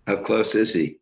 How close is he?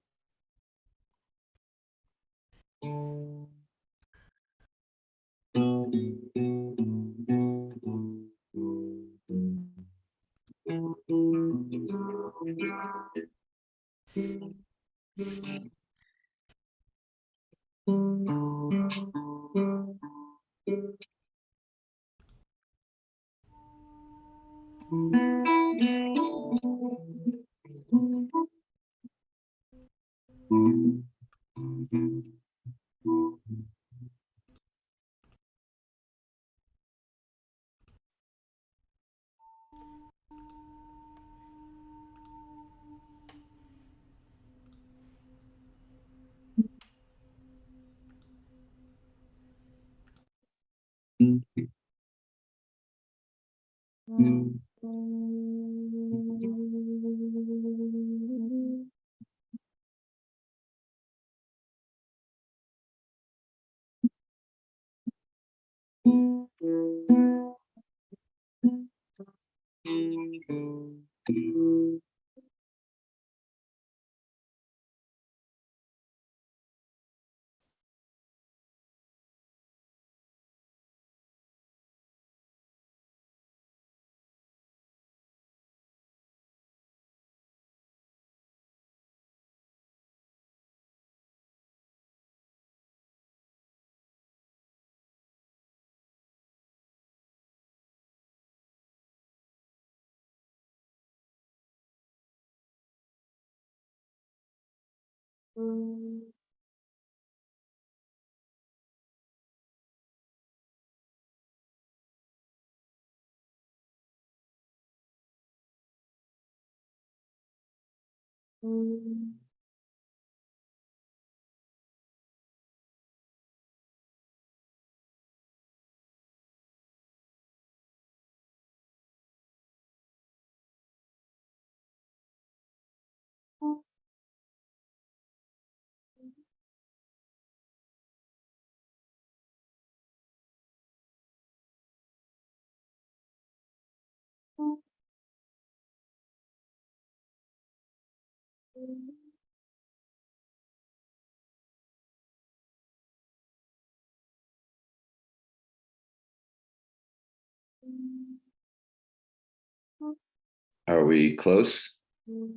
Are we close? No.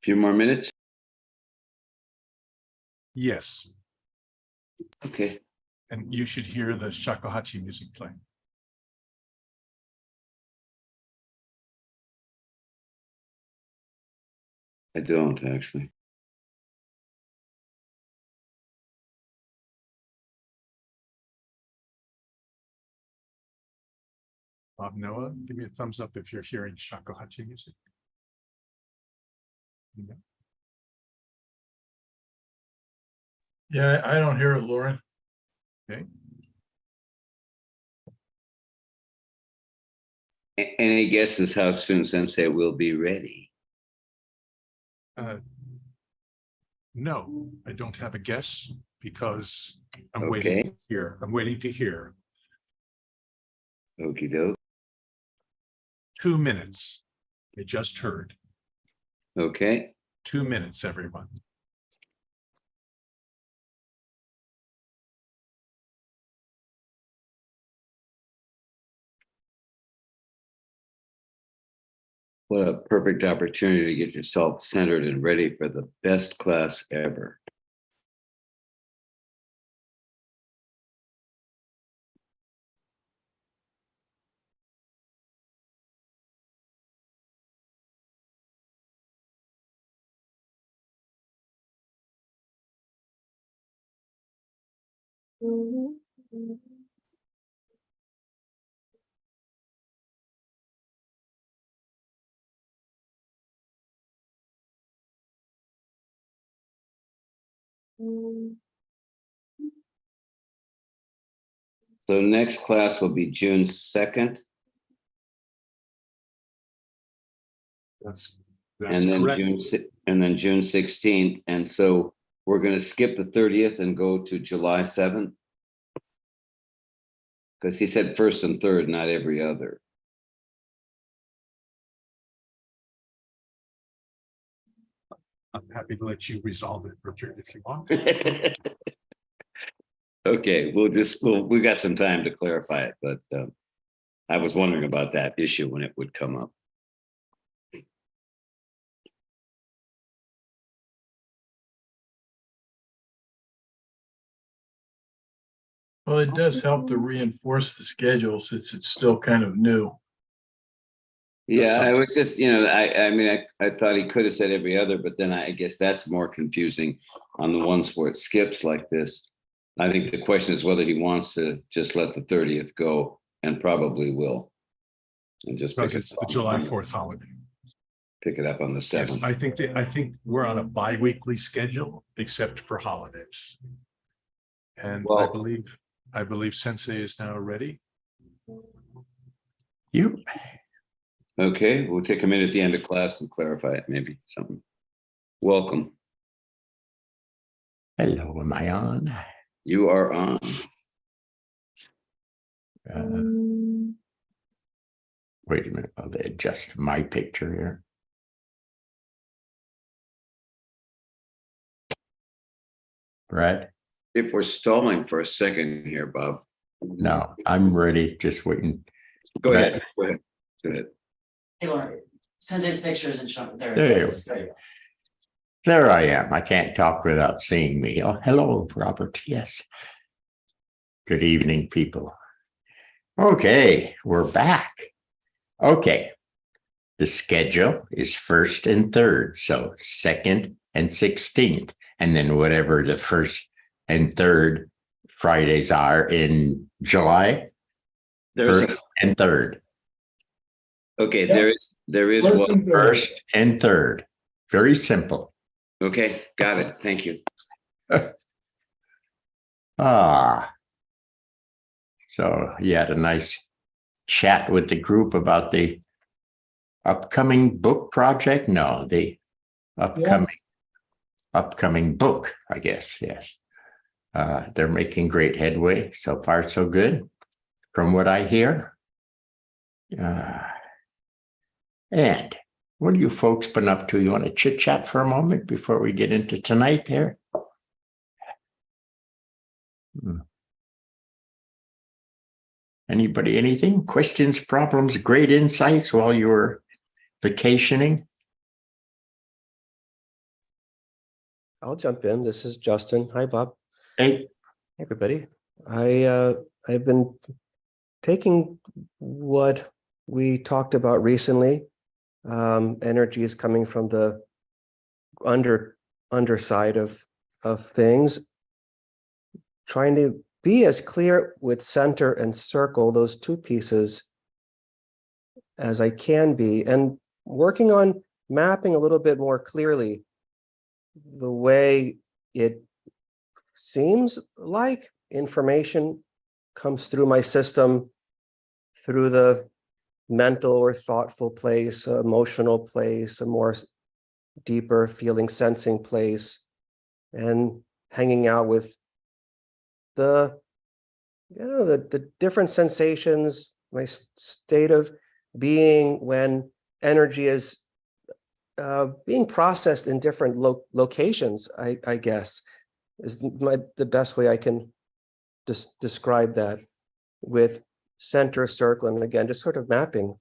Few more minutes? Yes. Okay. And you should hear the shakuhachi music playing. I don't actually. Bob Noah, give me a thumbs up if you're hearing shakuhachi music. Yeah. Yeah, I don't hear it, Lauren. Okay. Any guesses how soon Sensei will be ready? No, I don't have a guess because I'm Okay. waiting to hear. I'm waiting to hear. Okie doke. 2 minutes. I just heard. Okay. 2 minutes, everyone. What a perfect opportunity to get yourself centered and ready for the best class ever. So next class will be June 2nd. That's And then correct. June 16th. And so we're going to skip the 30th and go to July 7th. Because he said first and third, not every other. I'm happy to let you resolve it, Richard, if you want. Okay, we got some time to clarify it, but I was wondering about that issue when it would come up. Well, it does help to reinforce the schedule since it's still kind of new. Yeah, I was just, I mean, I thought he could have said every other, but then I guess that's more confusing on the ones where it skips like this. I think the question is whether he wants to just let the 30th go, and probably will. And just Because it's the July 4th holiday. Pick it up on the 7th. Yes, I think we're on a bi-weekly schedule, except for holidays. And Well, I believe Sensei is now ready. You. Okay, we'll take a minute at the end of class and clarify it, maybe something. Welcome. Hello, am I on? You are on. Wait a minute, I'll adjust my picture here. Brad? If we're stalling for a second here, Bob. No, I'm ready, just waiting. Go ahead. Go ahead. Go ahead. Hey, Lauren, Sensei's picture isn't shown. There There it is. There you go. There I am. I can't talk without seeing me. Oh, hello, Robert. Yes. Good evening, people. Okay, we're back. Okay. The schedule is 1st and 3rd, so 2nd and 16th, and then whatever the 1st and 3rd Fridays are in July, There's 1st and 3rd. okay, Yeah. there is First one. and third. 1st and 3rd. Very simple. Okay, got it. Thank you. So you had a nice chat with the group about the upcoming book project? No, the upcoming book, I guess. Yes. They're making great headway. So far, so good. From what I hear, And what have you folks been up to? You want to chit chat for a moment before we get into tonight here? Anybody, anything? Questions, problems, great insights while you were vacationing? I'll jump in. This is Justin. Hi, Bob. Hey, Everybody. I've been taking what we talked about recently. Energy is coming from the underside of things. Trying to be as clear with center and circle, those two pieces, as I can be, and working on mapping a little bit more clearly the way it seems like information comes through my system through the mental or thoughtful place, emotional place, a more deeper feeling, sensing place, and hanging out with the different sensations, my state of being when energy is being processed in different locations, I guess, is the best way I can describe that, with center, circle, and again, just sort of mapping.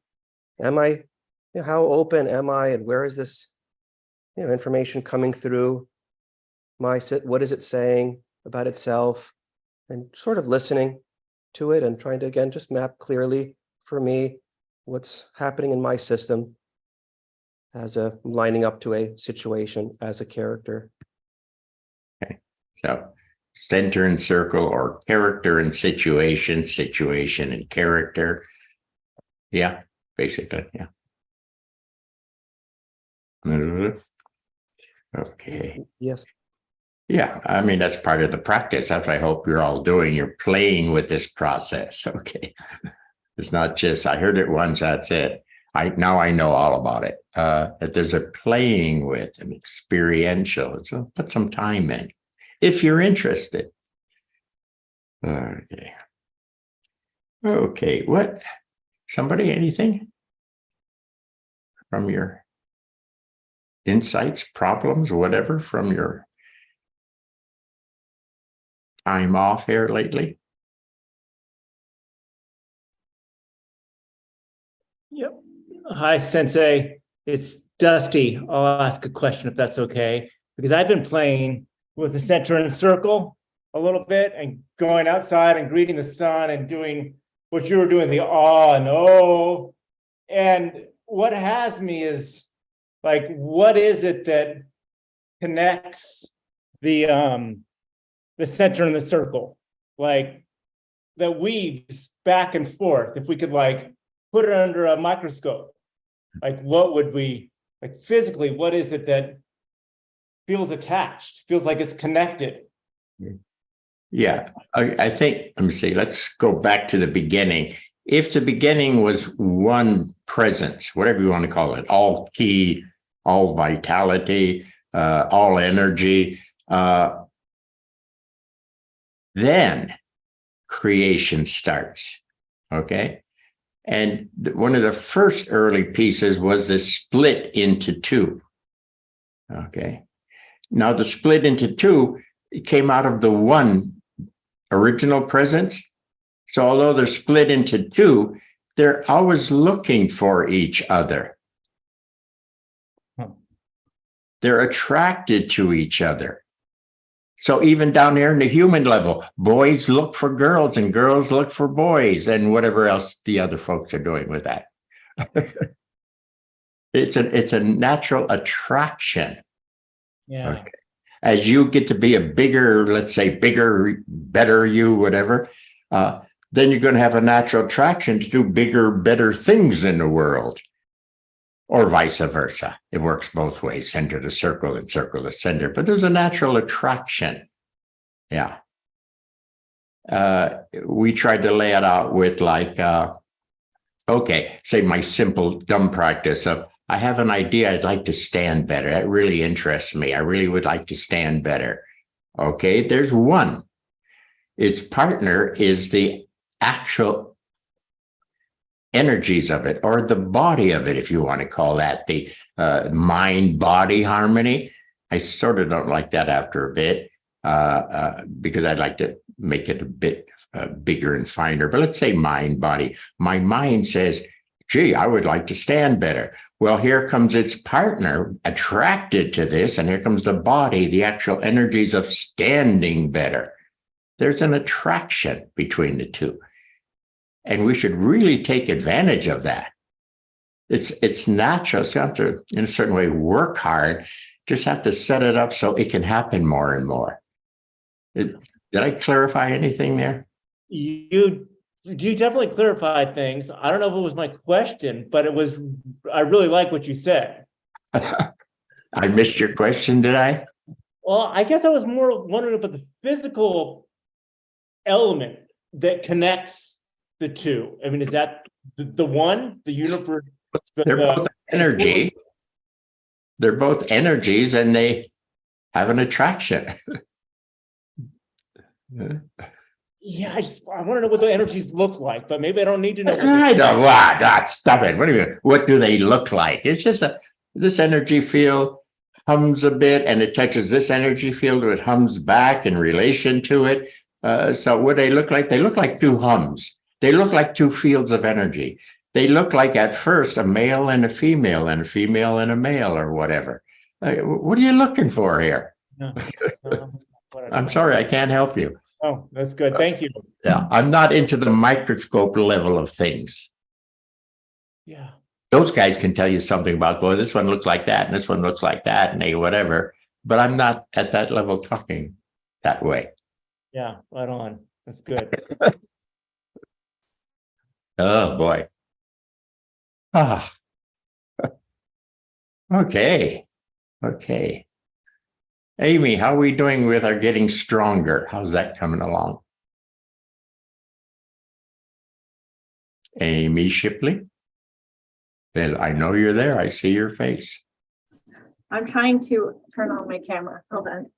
Am I, how open am I, and where is this, information coming through what is it saying about itself, and sort of listening to it and trying to, again, just map clearly for me what's happening in my system as lining up to a situation as a character. okay. So center and circle, or character and situation, situation and character. Yeah, basically, yeah. Okay. Yes. Yeah, I mean, that's part of the practice. That's what I hope you're all doing. You're playing with this process. Okay. It's not just, I heard it once, that's it. Now I know all about it. That there's a playing with and experiential. So put some time in if you're interested. Okay. Okay. What? Somebody, anything from your insights, problems, whatever, from your time off here lately? Yep. Hi, Sensei. It's Dusty. I'll ask a question if that's okay, because I've been playing with the center and circle a little bit and going outside and greeting the sun and doing what you were doing, the ah and oh. And what has me is like, what is it that connects the center and the circle, like that weaves back and forth? If we could like put it under a microscope, like what would we, like physically, what is it that feels attached, feels like it's connected? Yeah, I think, let me see, let's go back to the beginning. If the beginning was one presence, whatever you want to call it, all key, all vitality, all energy, then creation starts, okay? And one of the first early pieces was the split into two, okay? Now the split into two, it came out of the one original presence. So although they're split into two, they're always looking for each other. They're attracted to each other. So even down there in the human level, boys look for girls and girls look for boys and whatever else the other folks are doing with that. It's a natural attraction. Yeah. Okay. As you get to be a bigger, let's say bigger, better you, whatever, then you're going to have a natural attraction to do bigger, better things in the world, or vice versa. It works both ways, center to circle and circle to center, but there's a natural attraction. Yeah. We tried to lay it out with like, okay, say my simple dumb practice of, I have an idea, I'd like to stand better. That really interests me. I really would like to stand better. Okay, there's one. Its partner is the actual energies of it, or the body of it, if you want to call that the mind-body harmony. I sort of don't like that after a bit because I'd like to make it a bit bigger and finer. But let's say mind-body. My mind says, gee, I would like to stand better. Well, here comes its partner attracted to this, and here comes the body, the actual energies of standing better. There's an attraction between the two. And we should really take advantage of that. It's natural. So you have to, in a certain way, work hard. Just have to set it up so it can happen more and more. Did I clarify anything there? You definitely clarified things. I don't know if it was my question, but I really like what you said. I missed your question, did I? Well, I guess I was more wondering about the physical element that connects the two. I mean, is that the one, the universe? They're both energy. They're both energies, and they have an attraction. Yeah, I want to know what the energies look like, but maybe I don't need to know. I don't. Wow, stop it. What do you mean? What do they look like? It's just this energy field hums a bit, and it touches this energy field, it hums back in relation to it. So what they look like? They look like two hums. They look like two fields of energy. They look like at first a male and a female, and a female and a male, or whatever. What are you looking for here? No. I'm sorry, I can't help you. Oh, that's good. Thank you. Yeah, I'm not into the microscope level of things. Yeah. Those guys can tell you something about, well, this one looks like that, and this one looks like that, and they whatever. But I'm not at that level talking that way. Yeah, right on. That's good. Oh boy. Ah. Okay. Okay. Amy, how are we doing with our getting stronger? How's that coming along? Amy Shipley? Well, I know you're there. I see your face. I'm trying to turn on my camera. Hold on.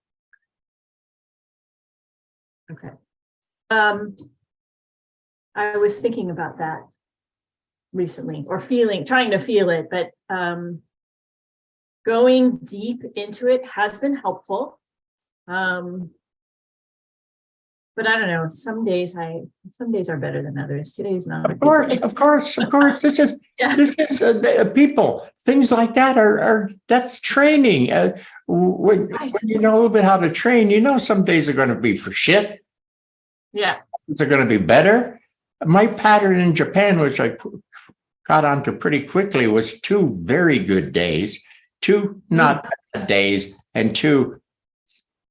Okay. I was thinking about that recently, or trying to feel it, but going deep into it has been helpful. But I don't know, some days are better than others. Today's not. Of course. It's just, Yeah. it's just people, things like that are that's training. When you know a little bit how to train, you know some days are going to be for shit. Yeah. They're going to be better. My pattern in Japan, which I got onto pretty quickly, was 2 very good days, 2 not bad days, and 2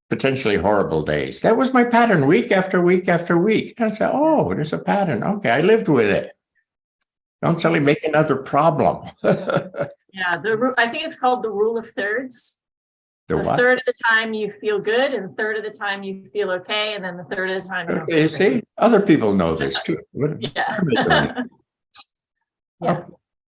potentially horrible days. That was my pattern, week after week after week. And I said, oh, there's a pattern. Okay, I lived with it. Don't suddenly make another problem. Yeah. I think it's called the rule of thirds. The A what? third of the time you feel good, and a third of the time you feel okay, and then the third of the time you don't Okay, feel great. see, other people know this too. Yeah. Yeah.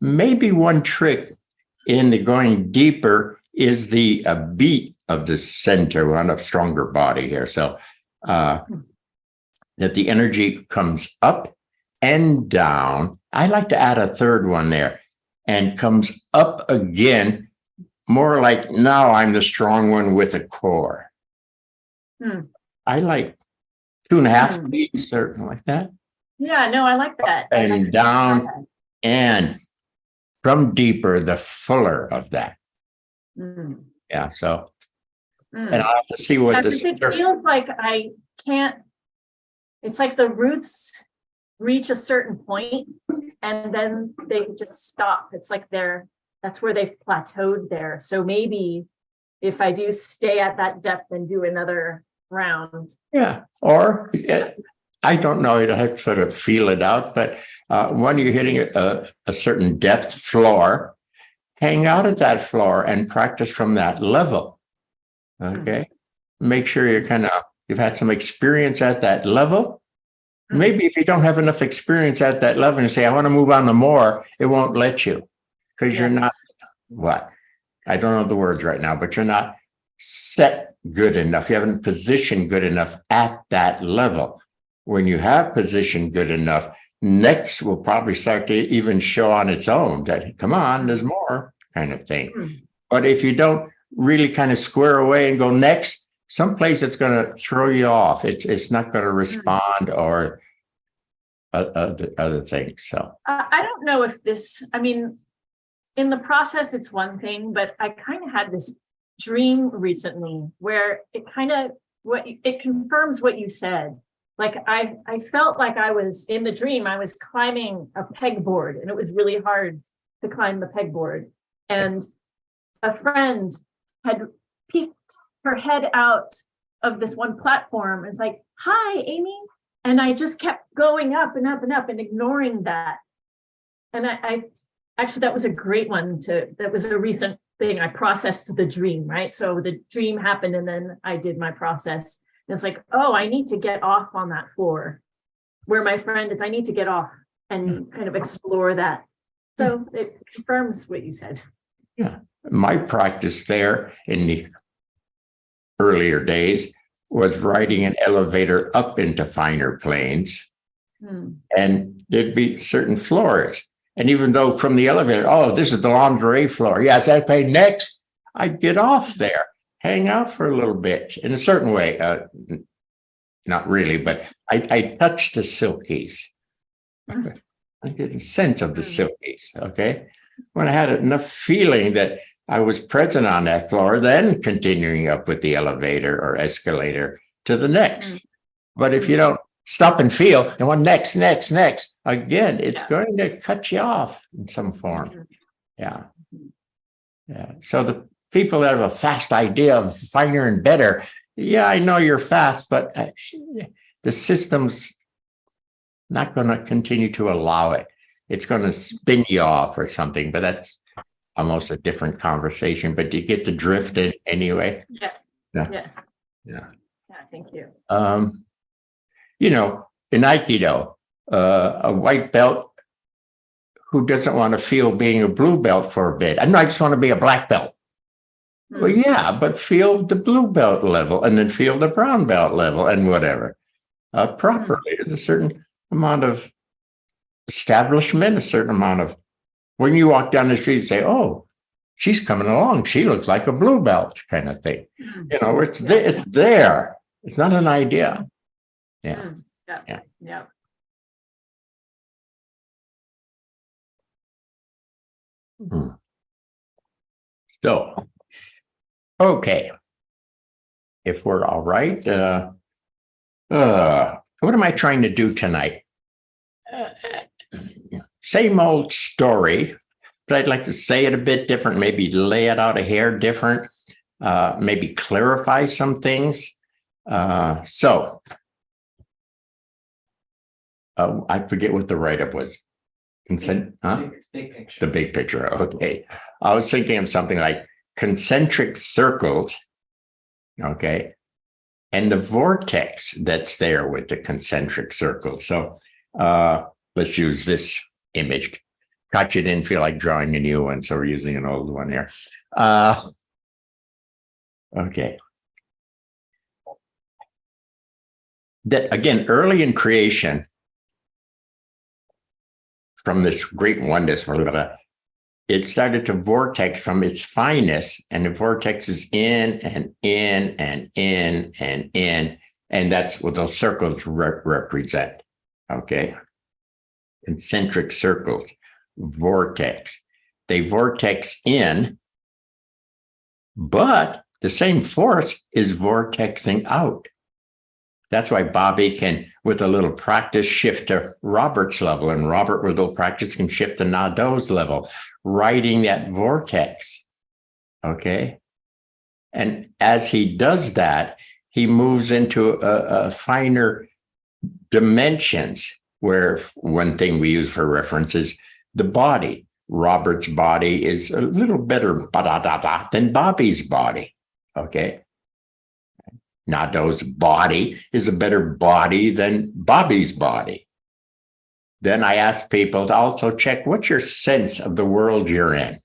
Maybe one trick in the going deeper is the beat of the center on a stronger body here. So that the energy comes up and down. I like to add a third one there, and comes up again, more like now I'm the strong one with a core. I like 2.5 beats, something like that. Yeah, no, I like that. And down, and from deeper, the fuller of that. Yeah, so, and I'll have to see what this. It feels like I can't, it's like the roots reach a certain point and then they just stop. It's like that's where they've plateaued there. So maybe if I do stay at that depth and do another round. Yeah, or I don't know, you'd have to sort of feel it out, but when you're hitting a certain depth floor, hang out at that floor and practice from that level. Okay. Make sure you've had some experience at that level. Maybe if you don't have enough experience at that level and say, I want to move on to more, it won't let you, because you're not, I don't know the words right now, but you're not set good enough. You haven't positioned good enough at that level. When you have positioned good enough, next will probably start to even show on its own that, come on, there's more kind of thing. But if you don't really kind of square away and go next, someplace it's going to throw you off. It's not going to respond or other things. So I don't know if this, I mean, in the process, it's one thing, but I kind of had this dream recently where it kind of, it confirms what you said. Like I felt like I was in the dream, I was climbing a pegboard and it was really hard to climb the pegboard. And a friend had peeked her head out of this one platform. It's like, hi, Amy. And I just kept going up and up and up and ignoring that. And I actually, that was a great one that was a recent thing. I processed the dream, right? So the dream happened and then I did my process. And it's like, oh, I need to get off on that floor where my friend is. I need to get off and kind of explore that. So it confirms what you said. yeah, my practice there in the earlier days was riding an elevator up into finer planes. And there'd be certain floors. And even though from the elevator, oh, this is the lingerie floor. Yes, okay, next, I'd get off there, hang out for a little bit in a certain way. Not really, but I touched the silkies. I get a sense of the silkies, okay? When I had enough feeling that I was present on that floor, then continuing up with the elevator or escalator to the next. But if you don't stop and feel, and one next, again, it's going to cut you off in some form. Yeah. Yeah. So the people that have a fast idea of finer and better, yeah, I know you're fast, but the system's not going to continue to allow it. It's going to spin you off or something, but that's almost a different conversation. But do you get the drift in anyway? Yeah. Thank you. You know, in Aikido, a white belt who doesn't want to feel being a blue belt for a bit. I just want to be a black belt. Well, yeah, but feel the blue belt level and then feel the brown belt level and whatever. Properly, there's a certain amount of establishment, a certain amount of, when you walk down the street and say, oh, she's coming along, she looks like a blue belt kind of thing. You know, it's there. It's not an idea. Yeah. So, okay. If we're all right, what am I trying to do tonight? Same old story, but I'd like to say it a bit different, maybe lay it out a hair different, maybe clarify some things. So I forget what the write-up was. Consent, Big picture. the big picture. Okay. I was thinking of something like concentric circles. Okay. And the vortex that's there with the concentric circles. So let's use this image. Katya didn't feel like drawing a new one, so we're using an old one here. Okay. That again, early in creation, from this great oneness, it started to vortex from its fineness, and the vortex is in and in and in and in, and that's what those circles represent. Okay, concentric circles, vortex. They vortex in, but the same force is vortexing out. That's why Bobby can, with a little practice, shift to Robert's level, and Robert, with a little practice, can shift to Nadeau's level, riding that vortex. Okay. And as he does that, he moves into a finer dimensions, where one thing we use for reference is the body. Robert's body is a little better than Bobby's body. Okay. Nadeau's body is a better body than Bobby's body. Then I ask people to also check, what's your sense of the world you're in?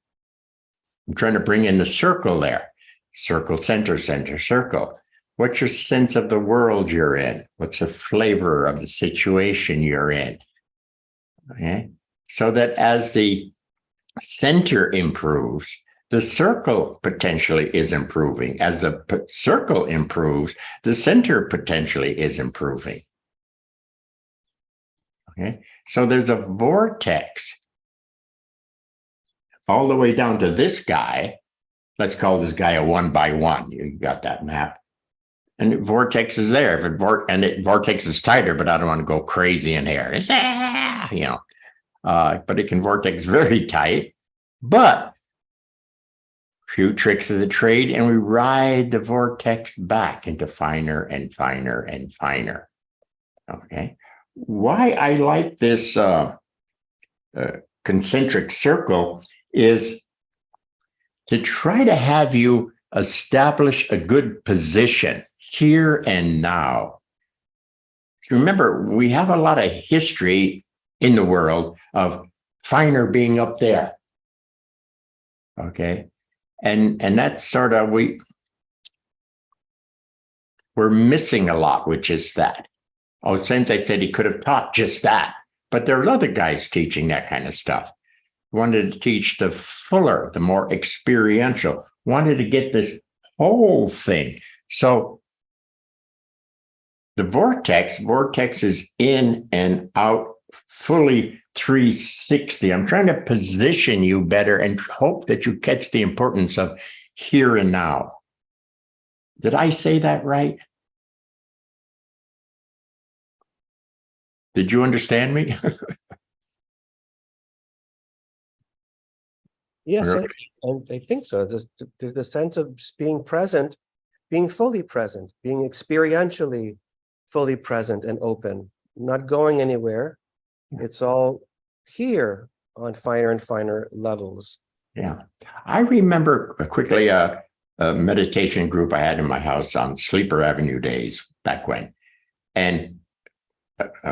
I'm trying to bring in the circle there. Circle, center, center, circle. What's your sense of the world you're in? What's the flavor of the situation you're in? Okay. So that as the center improves, the circle potentially is improving. As the circle improves, the center potentially is improving. Okay. So there's a vortex all the way down to this guy. Let's call this guy a 1 by 1. You got that map. And the vortex is there. If it vortex is tighter, but I don't want to go crazy in here. But it can vortex very tight. But few tricks of the trade, and we ride the vortex back into finer and finer and finer. Okay. Why I like this concentric circle is to try to have you establish a good position here and now. Remember, we have a lot of history in the world of finer being up there. Okay. And that's sort of, we're missing a lot, which is that. OSensei said he could have taught just that, but there are other guys teaching that kind of stuff. Wanted to teach the fuller, the more experiential, wanted to get this whole thing. So the vortex is in and out fully 360. I'm trying to position you better and hope that you catch the importance of here and now. Did I say that right? Did you understand me? Yes, I think so. There's the sense of just being present, being fully present, being experientially fully present and open, not going anywhere. It's all here on finer and finer levels. Yeah. I remember quickly a meditation group I had in my house on Sleeper Avenue days back when. And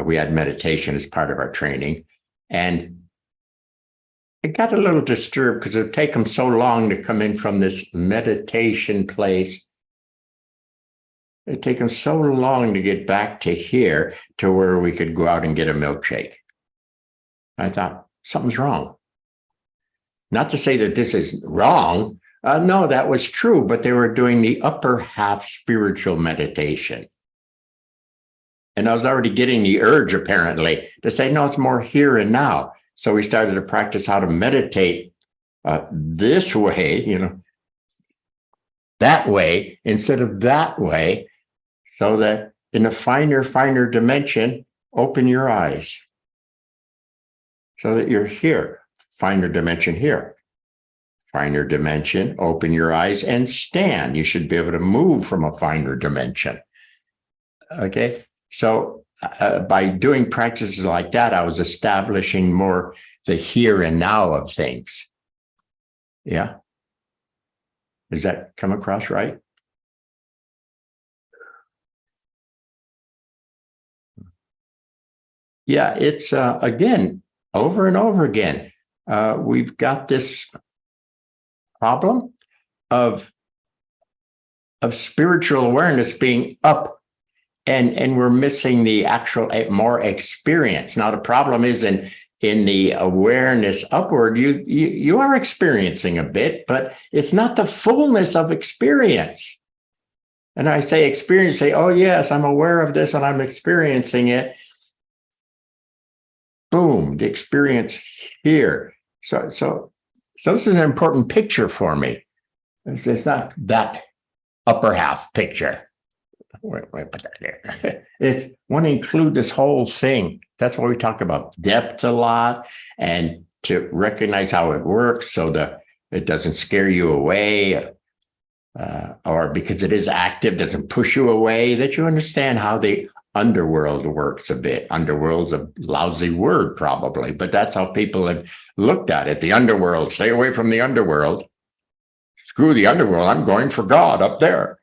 we had meditation as part of our training. And it got a little disturbed because it would take them so long to come in from this meditation place. It'd take them so long to get back to here to where we could go out and get a milkshake. I thought, something's wrong. Not to say that this is wrong. No, that was true, but they were doing the upper half spiritual meditation. And I was already getting the urge, apparently, to say, no, it's more here and now. So we started to practice how to meditate this way, that way, instead of that way, so that in a finer dimension, open your eyes. So that you're here, finer dimension here. Finer dimension, open your eyes and stand. You should be able to move from a finer dimension. Okay, so by doing practices like that, I was establishing more the here and now of things. Yeah. Does that come across right? Yeah, it's again, over and over again. We've got this problem of spiritual awareness being up, and we're missing the actual more experience. Now the problem is in the awareness upward, you are experiencing a bit, but it's not the fullness of experience. And I say experience, say, oh yes, I'm aware of this and I'm experiencing it. Boom, the experience here. So this is an important picture for me. It's not that upper half picture. Wait, put that there. It's want to include this whole thing. That's why we talk about depth a lot, and to recognize how it works so that it doesn't scare you away, or because it is active, doesn't push you away, that you understand how the underworld works a bit. Underworld's a lousy word probably, but that's how people have looked at it. The underworld, stay away from the underworld. Screw the underworld, I'm going for God up there.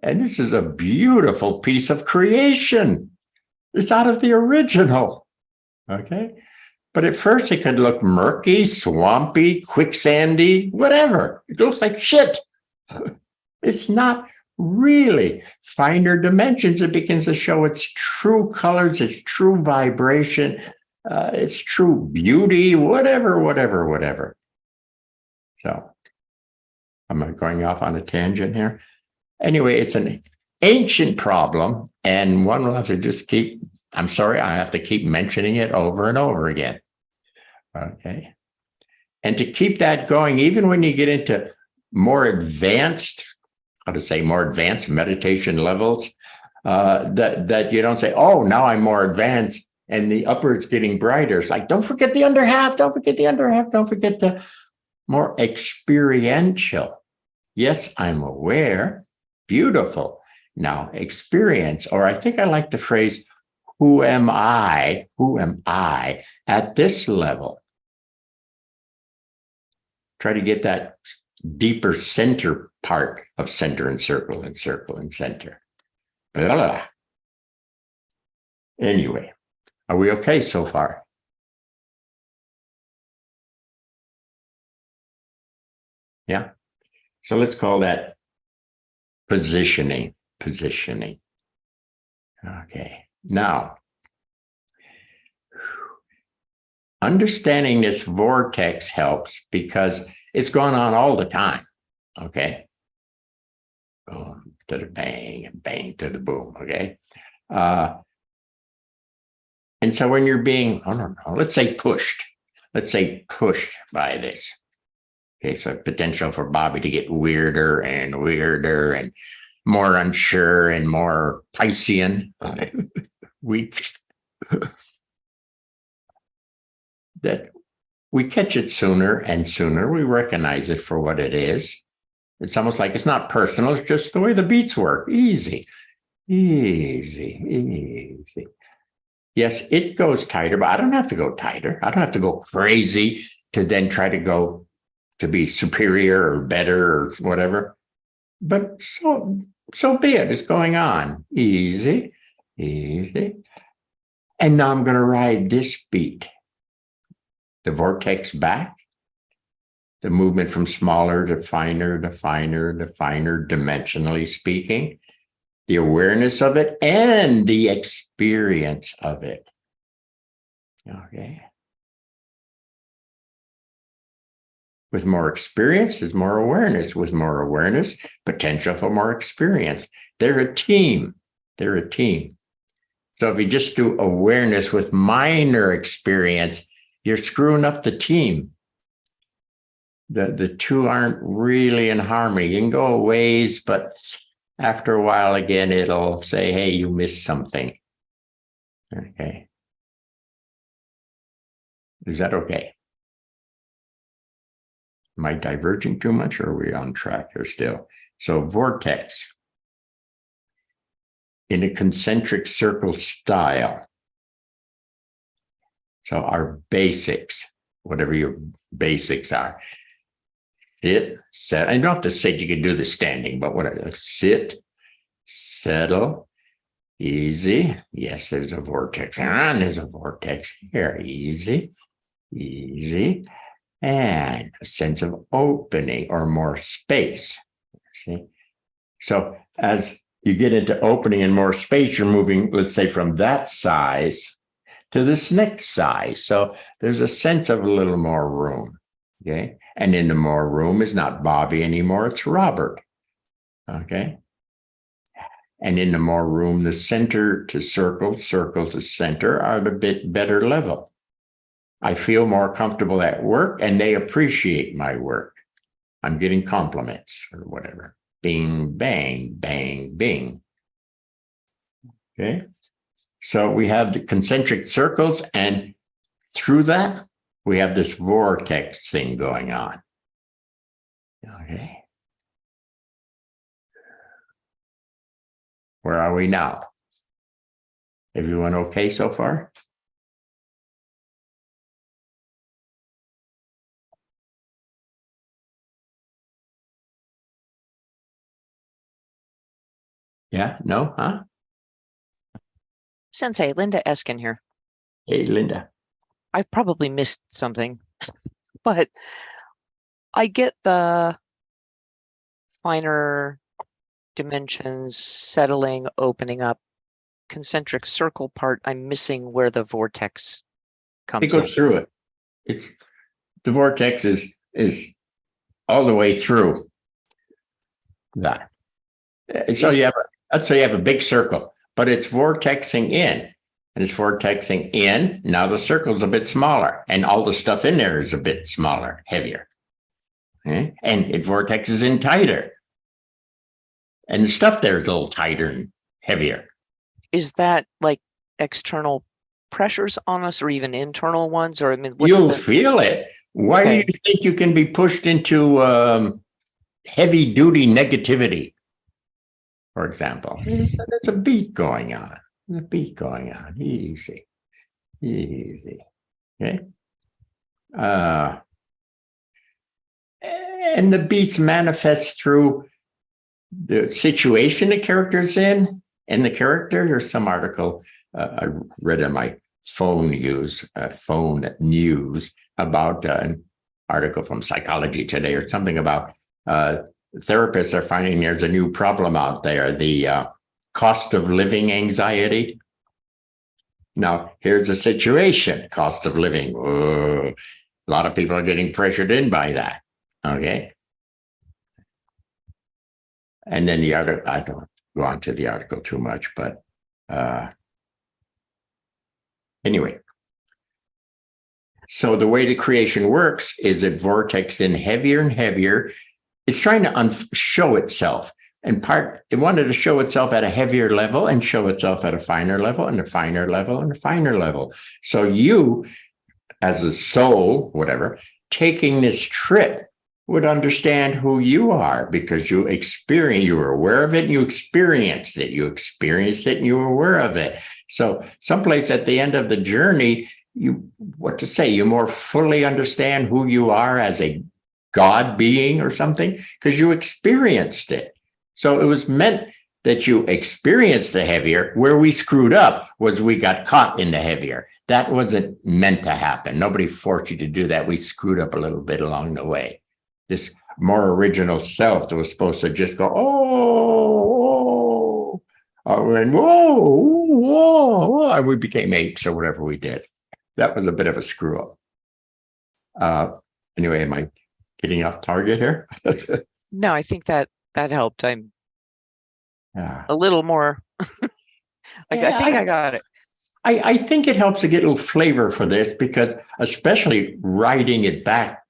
And this is a beautiful piece of creation. It's out of the original, okay? But at first it could look murky, swampy, quicksandy, whatever. It looks like shit. It's not really. Finer dimensions, it begins to show its true colors, its true vibration. its true beauty, whatever. So, am I going off on a tangent here? Anyway, it's an ancient problem, and one will have to just keep, I'm sorry, I have to keep mentioning it over and over again. Okay. And to keep that going, even when you get into more advanced, more advanced meditation levels, that you don't say, oh, now I'm more advanced and the upward's getting brighter. It's like, don't forget the under half, don't forget the more experiential. Yes, I'm aware. Beautiful. Now, experience, or I think I like the phrase, who am I at this level? Try to get that deeper center part of center and circle and circle and center. Blah, blah. Anyway, are we okay so far? Yeah. So let's call that positioning. Okay. Now, understanding this vortex helps because it's going on all the time. Okay. Boom to the bang and bang to the boom. Okay. And so when you're being, I don't know, let's say pushed by this. Okay. So potential for Bobby to get weirder and more unsure and more Piscean, weak. That we catch it sooner and sooner. We recognize it for what it is. It's almost like it's not personal. It's just the way the beats work. Easy. Yes, it goes tighter, but I don't have to go tighter. I don't have to go crazy to then try to go to be superior or better or whatever. But so be it. It's going on. Easy. And now I'm going to ride this beat. The vortex back, the movement from smaller to finer, dimensionally speaking, the awareness of it and the experience of it. Okay. With more experience, there's more awareness. With more awareness, potential for more experience. They're a team. So if you just do awareness with minor experience, you're screwing up the team. The two aren't really in harmony. You can go a ways, but after a while, again, it'll say, hey, you missed something. Okay. Is that okay? Am I diverging too much, or are we on track here still? So vortex in a concentric circle style. So our basics, whatever your basics are, sit, set. I don't have to sit, you can do the standing, but whatever. Sit, settle, easy. Yes, there's a vortex. And there's a vortex here. Easy. And a sense of opening or more space. See? So as you get into opening and more space, you're moving, let's say, from that size to this next size. So there's a sense of a little more room. Okay. And in the more room is not Bobby anymore, it's Robert. Okay. And in the more room, the center to circle, circle to center are at a bit better level. I feel more comfortable at work and they appreciate my work. I'm getting compliments or whatever. Bing, bang, bang, bing. Okay. So we have the concentric circles, and through that, we have this vortex thing going on. Okay. Where are we now? Everyone okay so far? Yeah, no, huh? Sensei, Linda Eskin here. Hey, Linda. I probably missed something, but I get the finer dimensions, settling, opening up, concentric circle part. I'm missing where the vortex comes It in. goes through it. It's the vortex is all the way through that. So you have let's say you have a big circle, but it's vortexing in. And it's vortexing in. Now the circle's a bit smaller, and all the stuff in there is a bit smaller, heavier. Okay? And it vortexes in tighter. And the stuff there is a little tighter and heavier. Is that like external pressures on us or even internal ones? Or I mean, what's You'll the, feel it. Why Okay. do you think you can be pushed into heavy duty negativity? For example, there's a beat going on. There's a beat going on. Easy. Easy. Okay. And the beats manifest through the situation the character's in and the character. There's some article I read in my phone news about an article from Psychology Today or something about therapists are finding there's a new problem out there, the cost of living anxiety. Now, here's a situation, cost of living. A lot of people are getting pressured in by that. Okay. And then the article, I don't go on to the article too much, but anyway. So the way the creation works is it vortexes in heavier and heavier. It's trying to show itself. In part, it wanted to show itself at a heavier level and show itself at a finer level and a finer level and a finer level. So you, as a soul, whatever, taking this trip would understand who you are because you were aware of it and you experienced it. You experienced it and you were aware of it. So someplace at the end of the journey, you more fully understand who you are as a God being or something because you experienced it. So it was meant that you experienced the heavier. Where we screwed up was we got caught in the heavier. That wasn't meant to happen. Nobody forced you to do that. We screwed up a little bit along the way. This more original self that was supposed to just go, and whoa, and we became apes or whatever we did. That was a bit of a screw up. Anyway, am I getting off target here? no, I think that helped. I'm Yeah. a little more, I think I got it. I think it helps to get a little flavor for this because especially writing it back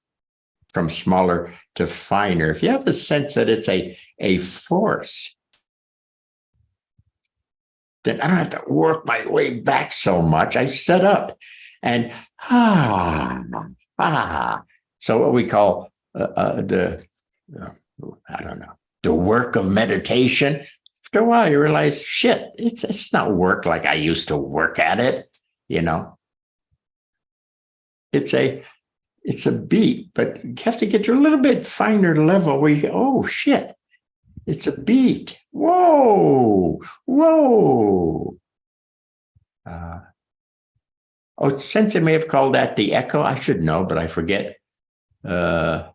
from smaller to finer, if you have the sense that it's a force, then I don't have to work my way back so much. I set up and So what we call the work of meditation. After a while, you realize, shit, it's not work like I used to work at it, you know. It's a beat, but you have to get to a little bit finer level where you go, oh shit, it's a beat. Whoa. Sensei may have called that the echo. I should know, but I forget. I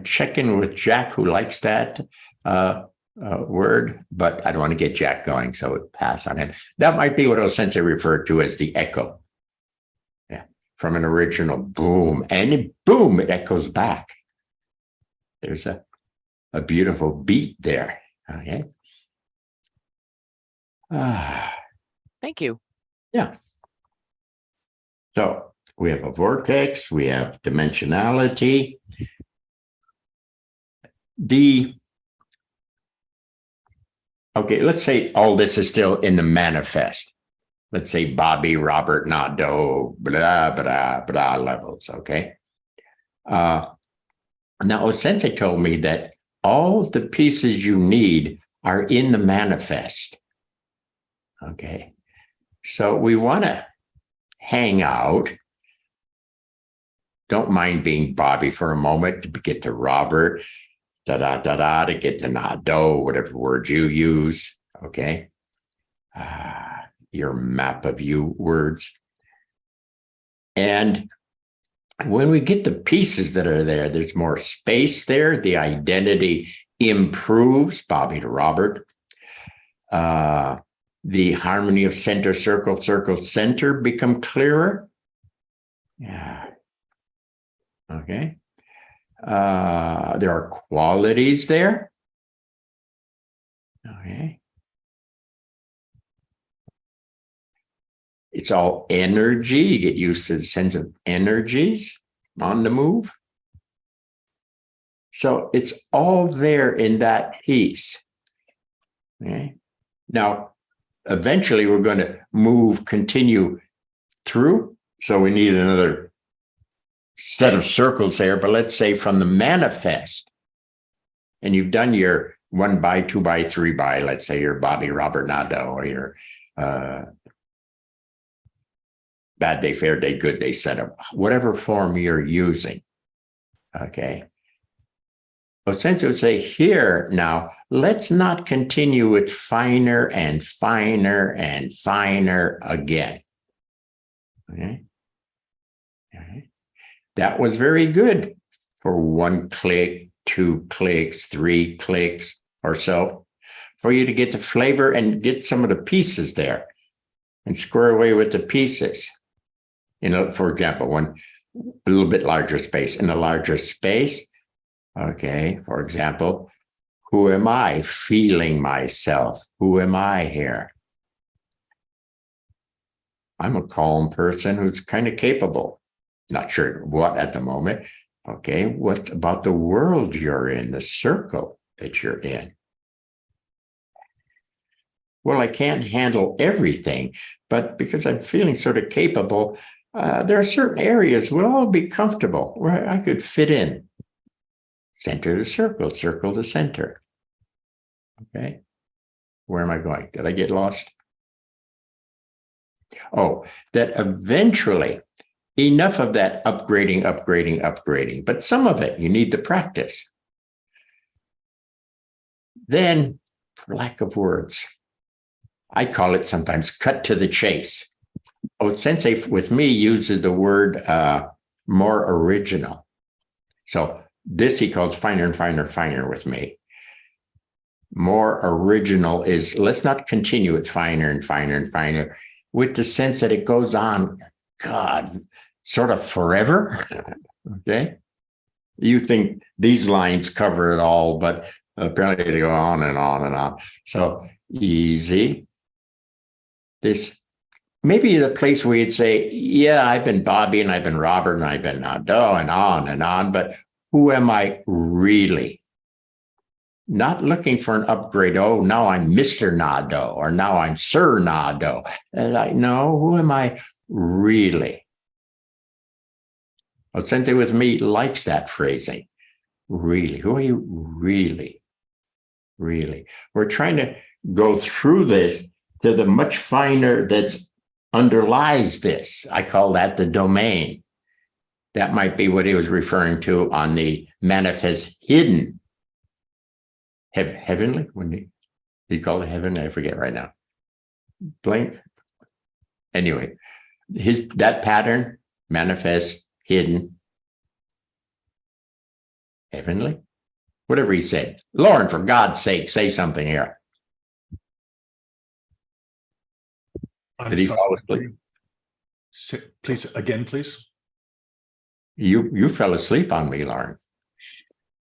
check in with Jack, who likes that word, but I don't want to get Jack going, so it pass on him. That might be what OSensei referred to as the echo. Yeah, from an original boom, and it echoes back. There's a beautiful beat there. Okay. Thank you. Yeah. So we have a vortex, we have dimensionality. Okay, let's say all this is still in the manifest. Let's say Bobby, Robert, Nadeau, blah, blah, blah levels, okay? Now, OSensei told me that all of the pieces you need are in the manifest, okay? So we want to hang out. Don't mind being Bobby for a moment to get to Robert, to get to Nadeau, whatever word you use, okay? Your map of you words. And when we get the pieces that are there, there's more space there. The identity improves, Bobby to Robert. the harmony of center, circle, circle, center become clearer. Yeah. Okay. There are qualities there. Okay. It's all energy. You get used to the sense of energies on the move. So it's all there in that piece. Okay. Now, eventually we're going to continue through. So we need another set of circles there, but let's say from the manifest, and you've done your 1 by, 2 by, 3 by, let's say your Bobby Robert Nadeau or your bad day, fair day, good day setup, whatever form you're using. Okay. OSensei would say here now, let's not continue with finer and finer and finer again. Okay. Okay. That was very good for 1 click, 2 clicks, 3 clicks or so, for you to get the flavor and get some of the pieces there and square away with the pieces. You know, for example, a little bit larger space. In a larger space, okay, for example, who am I feeling myself? Who am I here? I'm a calm person who's kind of capable. Not sure what at the moment. Okay, what about the world you're in, the circle that you're in? Well, I can't handle everything, but because I'm feeling sort of capable, there are certain areas we'll all be comfortable where I could fit in. Center the circle, circle the center. Okay, where am I going? Did I get lost? Oh, that eventually, enough of that upgrading, but some of it, you need the practice. Then, for lack of words, I call it sometimes cut to the chase. OSensei with me uses the word more original. So this he calls finer and finer, finer with me. More original is, let's not continue with finer and finer and finer, with the sense that it goes on, God, sort of forever. Okay. You think these lines cover it all, but apparently they go on and on and on. So easy. This maybe the place where you'd say, yeah, I've been Bobby and I've been Robert and I've been Nadeau and on, but who am I really? Not looking for an upgrade. Oh, now I'm Mr. Nadeau or now I'm Sir Nadeau. And I know, who am I really? OSensei with me likes that phrasing. Really, who are you really? Really. We're trying to go through this to the much finer that underlies this. I call that the domain. That might be what he was referring to on the manifest hidden. Heavenly? When did he call it heaven? I forget right now. Blank. Anyway, that pattern, manifest, hidden, heavenly, whatever he said. Lauren, for God's sake, say something here. Did he fall asleep? Please, again, please. You fell asleep on me, Lauren.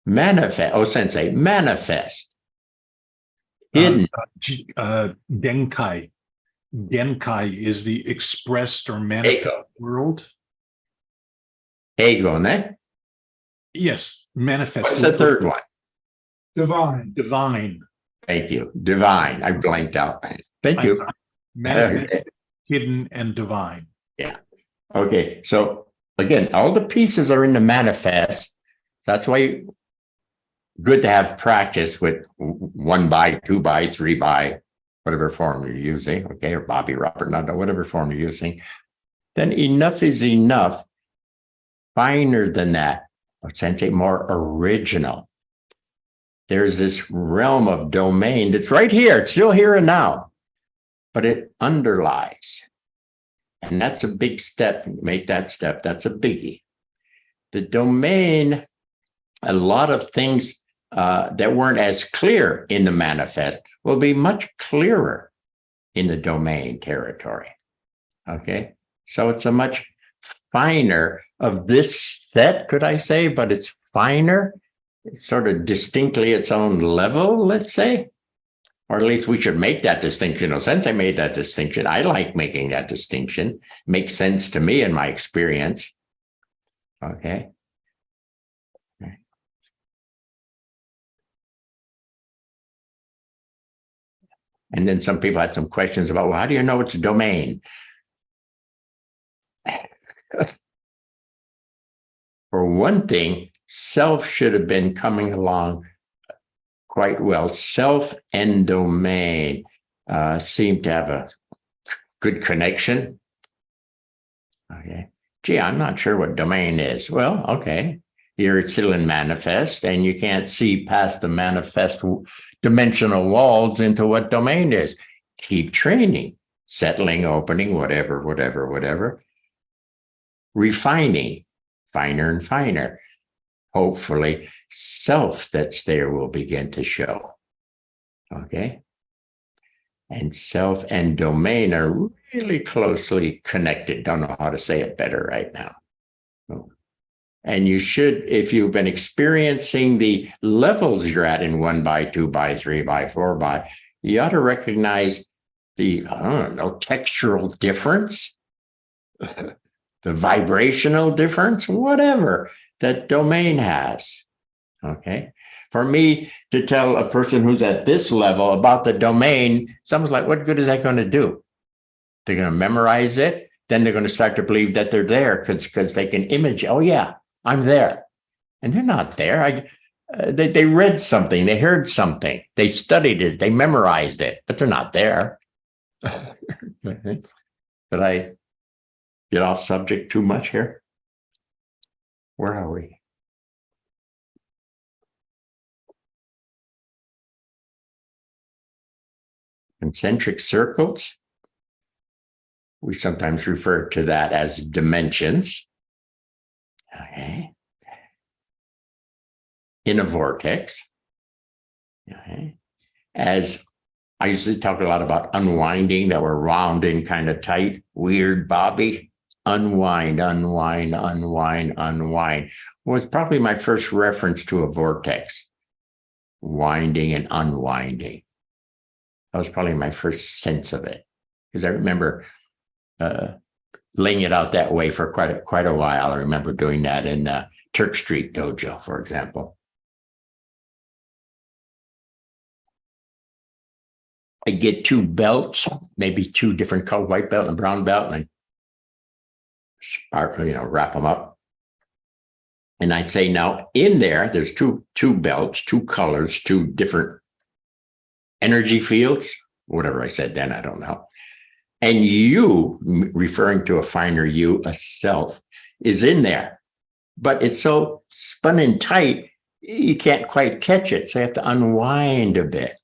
Manifest, OSensei, manifest. Hidden. Genkai. Genkai is the expressed or manifest world. Ego, ne? Yes, manifest. What's the third one? Divine. Divine. Thank you. Divine. I blanked out. Thank you. Manifest, Okay. hidden, and divine. Yeah. Okay. So again, all the pieces are in the manifest. That's why good to have practice with 1 by, 2 by, 3 by, whatever form you're using. Okay. Or Bobby, Robert, Nadeau, whatever form you're using. Then enough is enough. Finer than that. OSensei, more original. There's this realm of domain that's right here. It's still here and now, but it underlies. And that's a big step. Make that step. That's a biggie. The domain, a lot of things that weren't as clear in the manifest will be much clearer in the domain territory. Okay, so it's a much finer of this set, could I say, but it's finer. It's sort of distinctly its own level, let's say. Or at least we should make that distinction. OSensei made that distinction. I like making that distinction. Makes sense to me in my experience. Okay. And then some people had some questions about, well, how do you know it's a domain? For one thing, self should have been coming along quite well. Self and domain seem to have a good connection. Okay. Gee, I'm not sure what domain is. Well, okay. You're still in manifest and you can't see past the manifest dimensional walls into what domain is. Keep training, settling, opening, whatever. Refining, finer and finer. Hopefully, self that's there will begin to show. Okay. And self and domain are really closely connected. Don't know how to say it better right now. And you should, if you've been experiencing the levels you're at in 1 by 2 by 3 by 4 by, you ought to recognize the, I don't know, textural difference, the vibrational difference, whatever that domain has. Okay. For me to tell a person who's at this level about the domain, someone's like, what good is that going to do? They're going to memorize it. Then they're going to start to believe that they're there because they can image. Oh, yeah, I'm there. And they're not there. They read something. They heard something. They studied it. They memorized it, but they're not there. Did I get off subject too much here? Where are we? Concentric circles. We sometimes refer to that as dimensions. Okay. In a vortex. Okay. As I usually talk a lot about unwinding, that we're wound in kind of tight, weird, Bobby. Unwind. Was probably my first reference to a vortex. Winding and unwinding. That was probably my first sense of it. Because I remember laying it out that way for quite a while. I remember doing that in Turk Street Dojo, for example. I get 2 belts, maybe 2 different colors, white belt and brown belt, and I wrap them up. And I'd say, now in there's two belts, 2 colors, 2 different energy fields, whatever I said then, I don't know. And you, referring to a finer you, a self, is in there. But it's so spun in tight, you can't quite catch it. So you have to unwind a bit.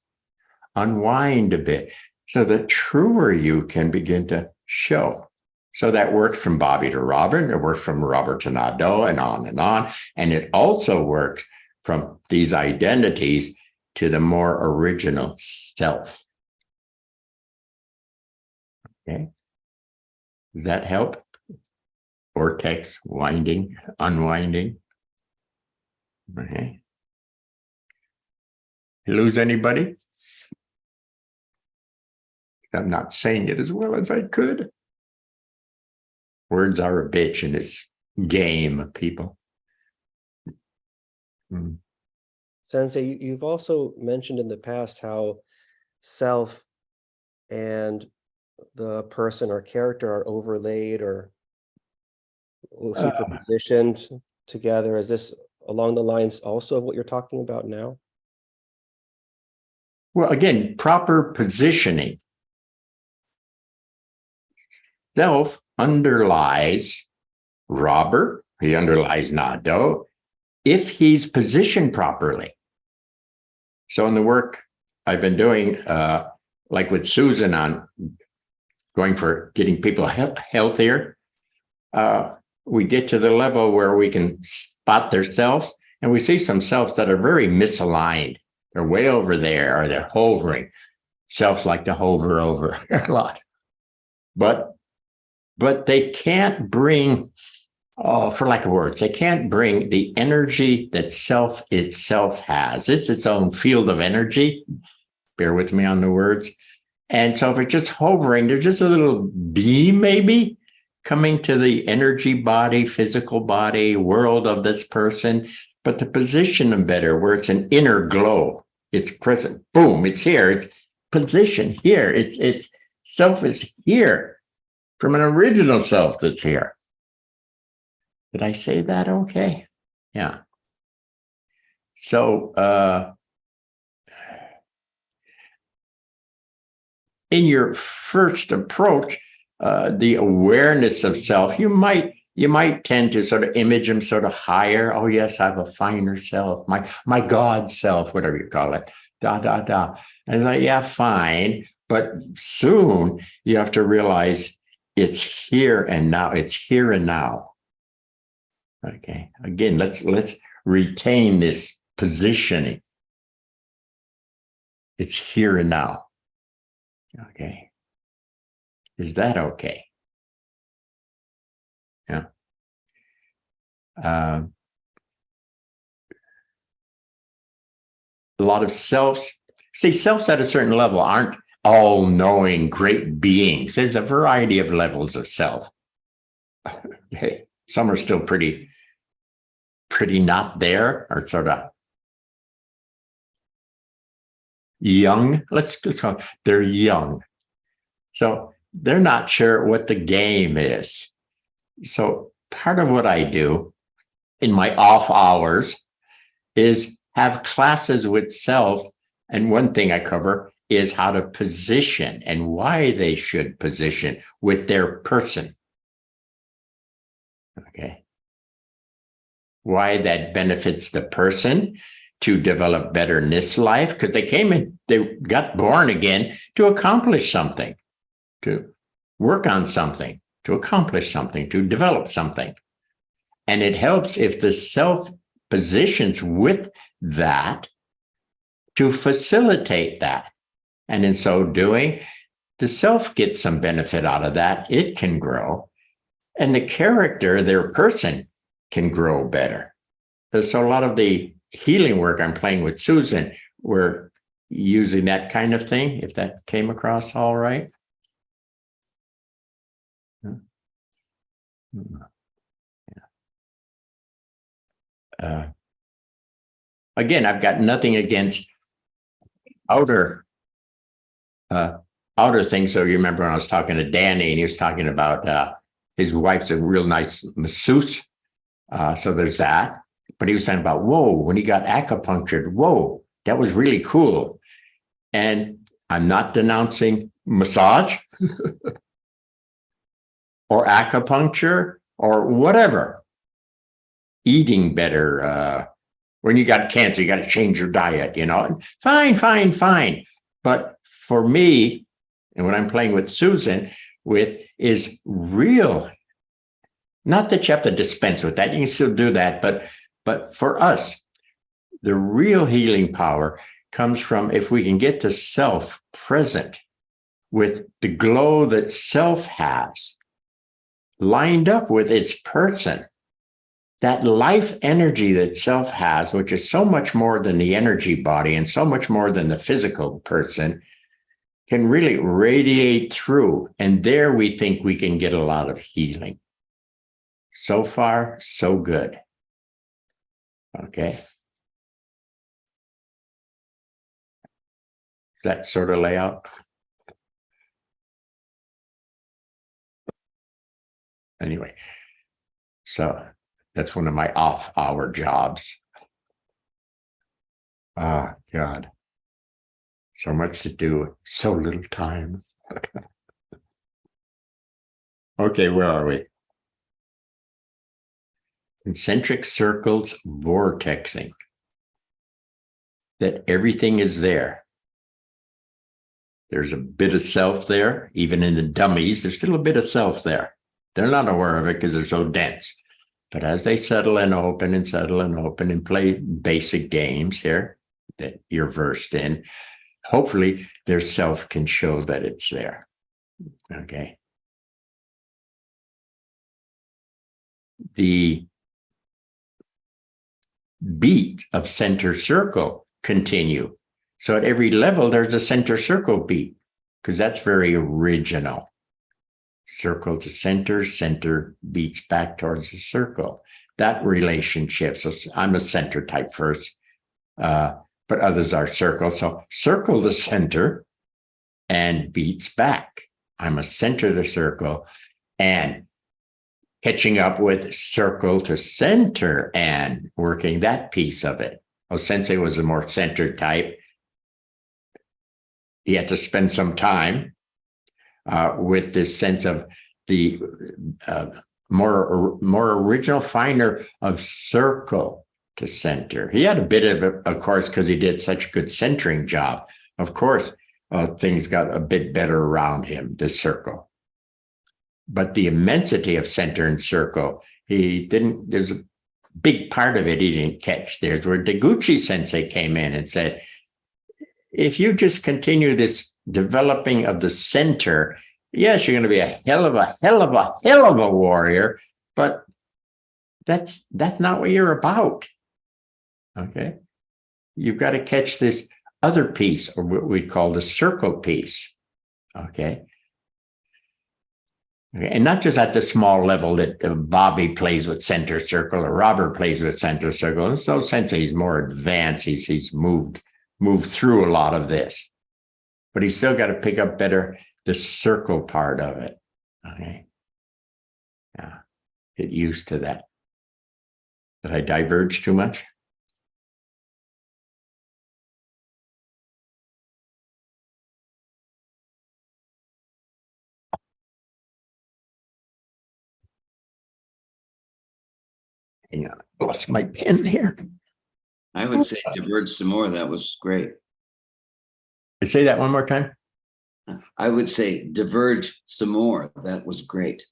So the truer you can begin to show. So that works from Bobby to Robert. It works from Robert to Nadeau and on and on. And it also works from these identities to the more original self. Okay. Does that help? Vortex, winding, unwinding. Okay. You lose anybody? I'm not saying it as well as I could. Words are a bitch in this game, people. Sensei, you've also mentioned in the past how self and the person or character are overlaid or superpositioned together. Is this along the lines also of what you're talking about now? Well, again, proper positioning. Self underlies Robert, he underlies Nadeau, if he's positioned properly. So in the work I've been doing, like with Susan on going for getting people healthier, we get to the level where we can spot their selves, and we see some selves that are very misaligned. They're way over there, or they're hovering. selves like to hover over a lot. But they can't bring, for lack of words, they can't bring the energy that self itself has. It's its own field of energy. Bear with me on the words. And so if it's just hovering, there's just a little beam maybe coming to the energy body, physical body, world of this person, but to position them better where it's an inner glow. It's present. Boom, it's here. It's positioned here. It's self is here from an original self that's here. Did I say that okay? Yeah. So in your first approach, the awareness of self, you might tend to sort of image them sort of higher. Oh yes, I have a finer self, my God self, whatever you call it. And it's like, yeah, fine. But soon you have to realize it's here and now. It's here and now. Okay. Again, let's retain this positioning. It's here and now. Okay. Is that okay? Yeah. A lot of selves, selves at a certain level aren't all-knowing great beings. There's a variety of levels of self. Okay. Some are still pretty not there, or sort of young. Let's call, they're young. So they're not sure what the game is. So part of what I do in my off hours is have classes with self. And one thing I cover is how to position and why they should position with their person. Okay. Why that benefits the person to develop better in this life, because they came in, they got born again to accomplish something, to work on something, to accomplish something, to develop something. And it helps if the self positions with that to facilitate that. And in so doing, the self gets some benefit out of that. It can grow. And the character, their person, can grow better. So a lot of the healing work I'm playing with Susan, we're using that kind of thing, if that came across all right. Again, I've got nothing against outer things. So you remember when I was talking to Danny and he was talking about his wife's a real nice masseuse. So there's that. But he was saying about, whoa, when he got acupunctured, whoa, that was really cool. And I'm not denouncing massage or acupuncture or whatever. Eating better. When you got cancer, you got to change your diet, you know. Fine. But for me, and what I'm playing with Susan with is real. Not that you have to dispense with that. You can still do that. But for us, the real healing power comes from if we can get the self present with the glow that self has lined up with its person. That life energy that self has, which is so much more than the energy body and so much more than the physical person, can really radiate through. And there we think we can get a lot of healing. So far, so good. Okay. That sort of layout. Anyway, so that's one of my off-hour jobs. Ah, God. So much to do, so little time. Okay, where are we? Concentric circles vortexing. That everything is there. There's a bit of self there. Even in the dummies, there's still a bit of self there. They're not aware of it because they're so dense. But as they settle and open and play basic games here that you're versed in, hopefully their self can show that it's there. Okay. The beat of center circle continue. So at every level, there's a center circle beat, because that's very original. Circle to center, center beats back towards the circle. That relationship. So I'm a center type first, but others are circle. So circle to center and beats back. I'm a center to circle and catching up with circle to center and working that piece of it. OSensei was a more center type. He had to spend some time with this sense of the more original, finer of circle to center. He had a bit of course, because he did such a good centering job. Of course, things got a bit better around him, the circle. But the immensity of center and circle, he didn't, there's a big part of it he didn't catch. There's where Deguchi sensei came in and said, if you just continue this developing of the center, yes, you're going to be a hell of a warrior, but that's not what you're about. Okay. You've got to catch this other piece, or what we call the circle piece. Okay. And not just at the small level that Bobby plays with center circle or Robert plays with center circle. So Sensei is more advanced. He's moved through a lot of this, but he's still got to pick up better the circle part of it. Okay. Yeah. Get used to that. Did I diverge too much? Hang on, I lost my pen here. I would say diverge some more. That was great. Say that one more time. I would say diverge some more. That was great.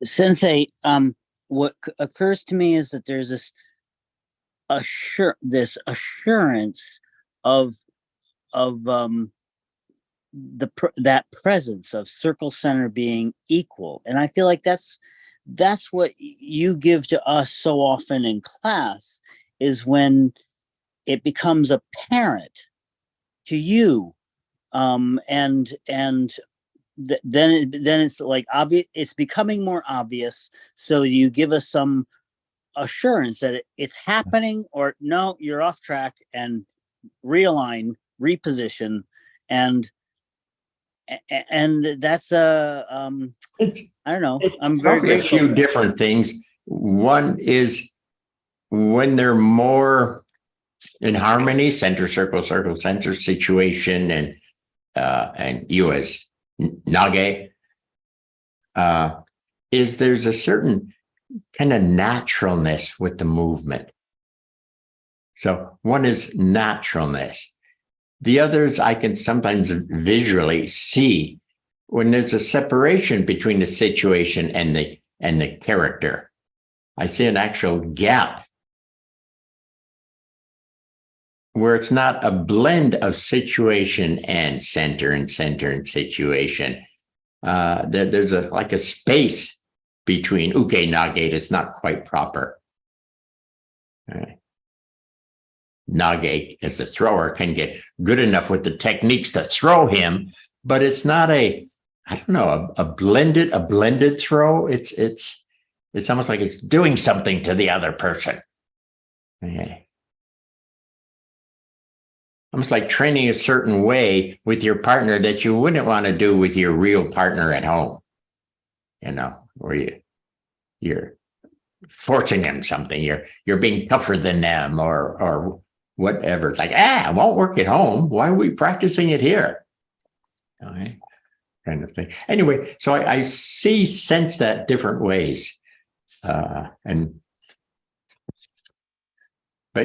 Sensei, what occurs to me is that there's this assurance of that presence of circle center being equal, and I feel like that's what you give to us so often in class, is when it becomes apparent to you, then it's like obvious. It's becoming more obvious. So you give us some assurance that it's happening, or no, you're off track, and realign, reposition, and that's I don't know. I'm very grateful. A few different things. One is when they're more in harmony, center, circle, center situation, and you as Nage, is there's a certain kind of naturalness with the movement. So one is naturalness. The others I can sometimes visually see when there's a separation between the situation and the character. I see an actual gap where it's not a blend of situation and center and situation. There's like a space between uke nage that's not quite proper. All right. Nage, as the thrower, can get good enough with the techniques to throw him, but it's not a blended throw. It's almost like it's doing something to the other person. Okay. Almost like training a certain way with your partner that you wouldn't want to do with your real partner at home. You know, where you're forcing them something, you're being tougher than them or whatever. It's like, it won't work at home. Why are we practicing it here? Okay. Kind of thing. Anyway, so I sense that different ways. But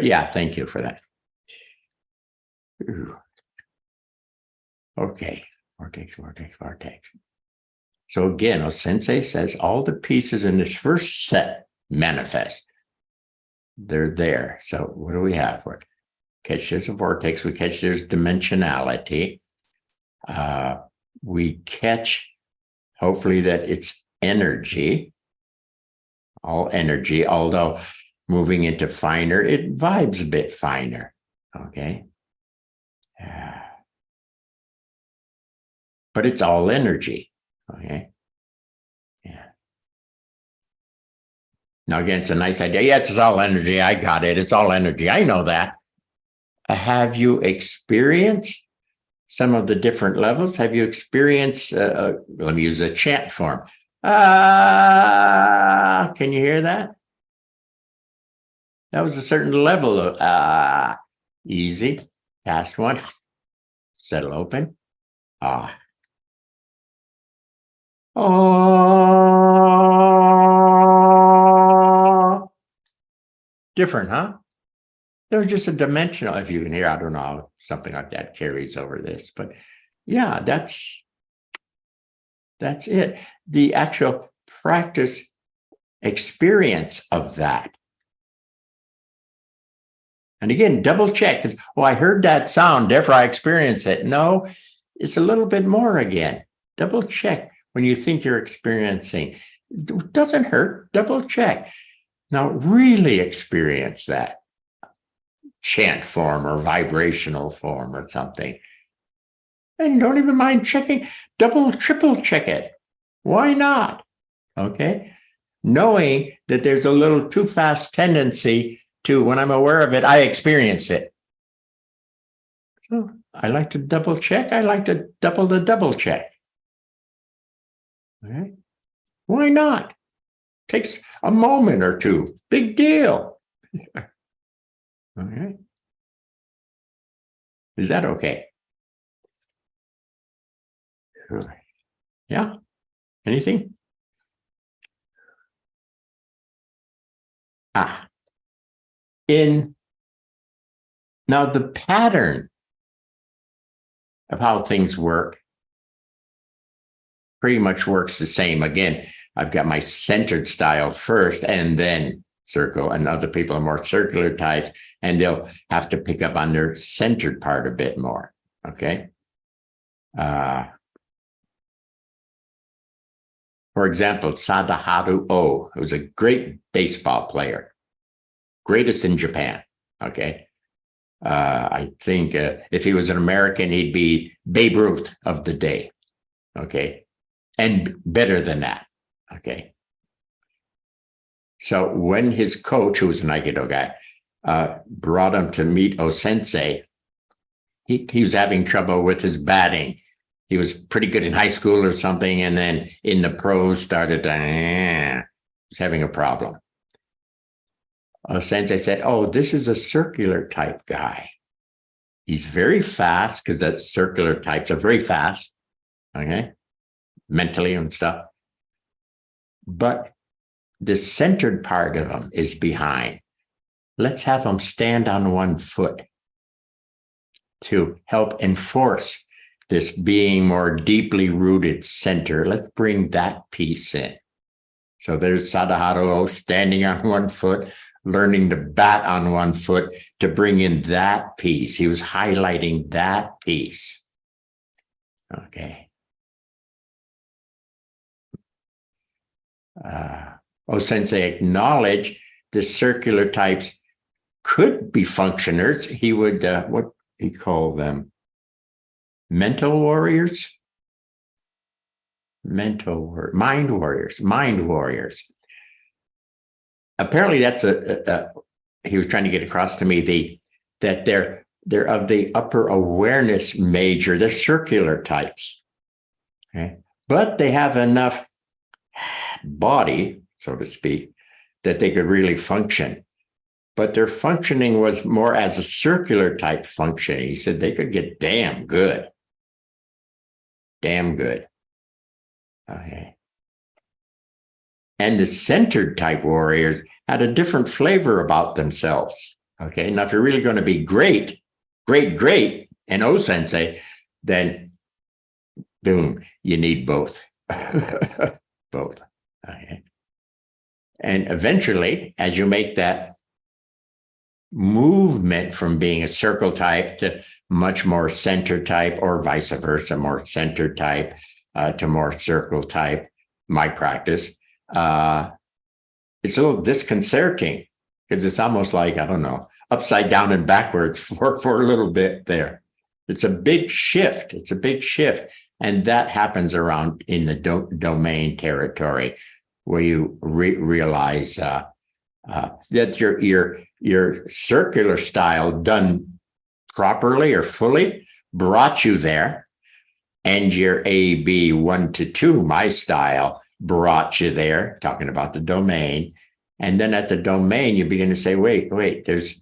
yeah, thank you for that. Ooh. Okay, vortex. So again, OSensei says all the pieces in this first set manifest. they're there. So what do we have? We catch there's a vortex. We catch there's dimensionality. We catch, hopefully, that it's energy, all energy, although moving into finer, it vibes a bit finer. Okay. But it's all energy. Okay. Yeah. Now, again, it's a nice idea. Yes, it's all energy. I got it. It's all energy. I know that. Have you experienced some of the different levels? Have you experienced, let me use a chant form. Can you hear that? That was a certain level of easy. Fast one. Settle open. Oh. Different, huh? There was just a dimensional, if you can hear, I don't know, something like that carries over this, but yeah, that's it. The actual practice experience of that. And again, double check. Oh, I heard that sound, therefore I experienced it. No, it's a little bit more again. Double check when you think you're experiencing. It doesn't hurt. Double check. Now, really experience that chant form or vibrational form or something. And don't even mind checking, double, triple check it. Why not? Okay. Knowing that there's a little too fast tendency to, when I'm aware of it, I experience it. So I like to double check. I like to double check. All right. Why not? Takes a moment or two. Big deal. All right. Is that okay? Sure. Yeah. Anything? Now the pattern of how things work pretty much works the same. Again, I've got my centered style first and then circle, and other people are more circular types, and they'll have to pick up on their centered part a bit more. Okay. For example, Sadaharu Oh, who was a great baseball player, greatest in Japan. Okay. I think if he was an American, he'd be Babe Ruth of the day. Okay. And better than that. Okay. So when his coach, who was an Aikido guy, brought him to meet OSensei, he was having trouble with his batting. He was pretty good in high school or something, and then in the pros started to, was having a problem. OSensei said, oh, this is a circular type guy. He's very fast, because the circular types are very fast, okay, mentally and stuff. But the centered part of him is behind. Let's have him stand on one foot to help enforce this being more deeply rooted center. Let's bring that piece in. So there's Sadaharu standing on one foot, learning to bat on one foot to bring in that piece. He was highlighting that piece. Okay. OSensei acknowledged the circular types could be functioners. He would, what he call them? Mental warriors? Mind warriors. Apparently that's he was trying to get across to me that they're of the upper awareness major. They're circular types. Okay. But they have enough body, so to speak, that they could really function. But their functioning was more as a circular type function. He said they could get damn good. Damn good. Okay. And the centered type warriors had a different flavor about themselves. Okay. Now, if you're really going to be great, and OSensei, then boom, you need both. Both. Okay. And eventually, as you make that movement from being a circle type to much more center type, or vice versa, more center type to more circle type, my practice, it's a little disconcerting because it's almost like, I don't know, upside down and backwards for a little bit there. It's a big shift. It's a big shift. And that happens around in the domain territory where you realize that your circular style done properly or fully brought you there. And your AB 1 to 2, my style, brought you there, talking about the domain. And then at the domain, you begin to say, wait, there's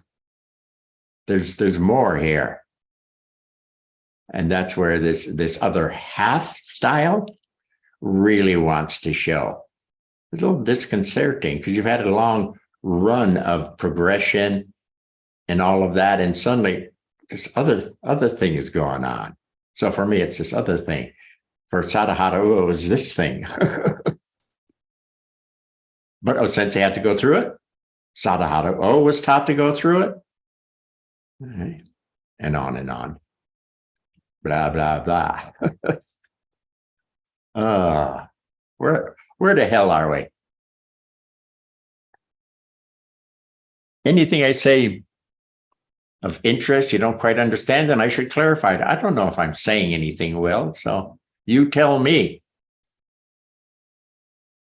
more here. And that's where this other half style really wants to show. It's a little disconcerting because you've had a long run of progression and all of that, and suddenly this other thing is going on. So for me, it's this other thing. For Sadahara, it was this thing. But OSensei had to go through it. Sadahara was taught to go through it. Right. And on and on. Blah, blah, blah. Where the hell are we? Anything I say of interest you don't quite understand, then I should clarify it. I don't know if I'm saying anything well, so you tell me.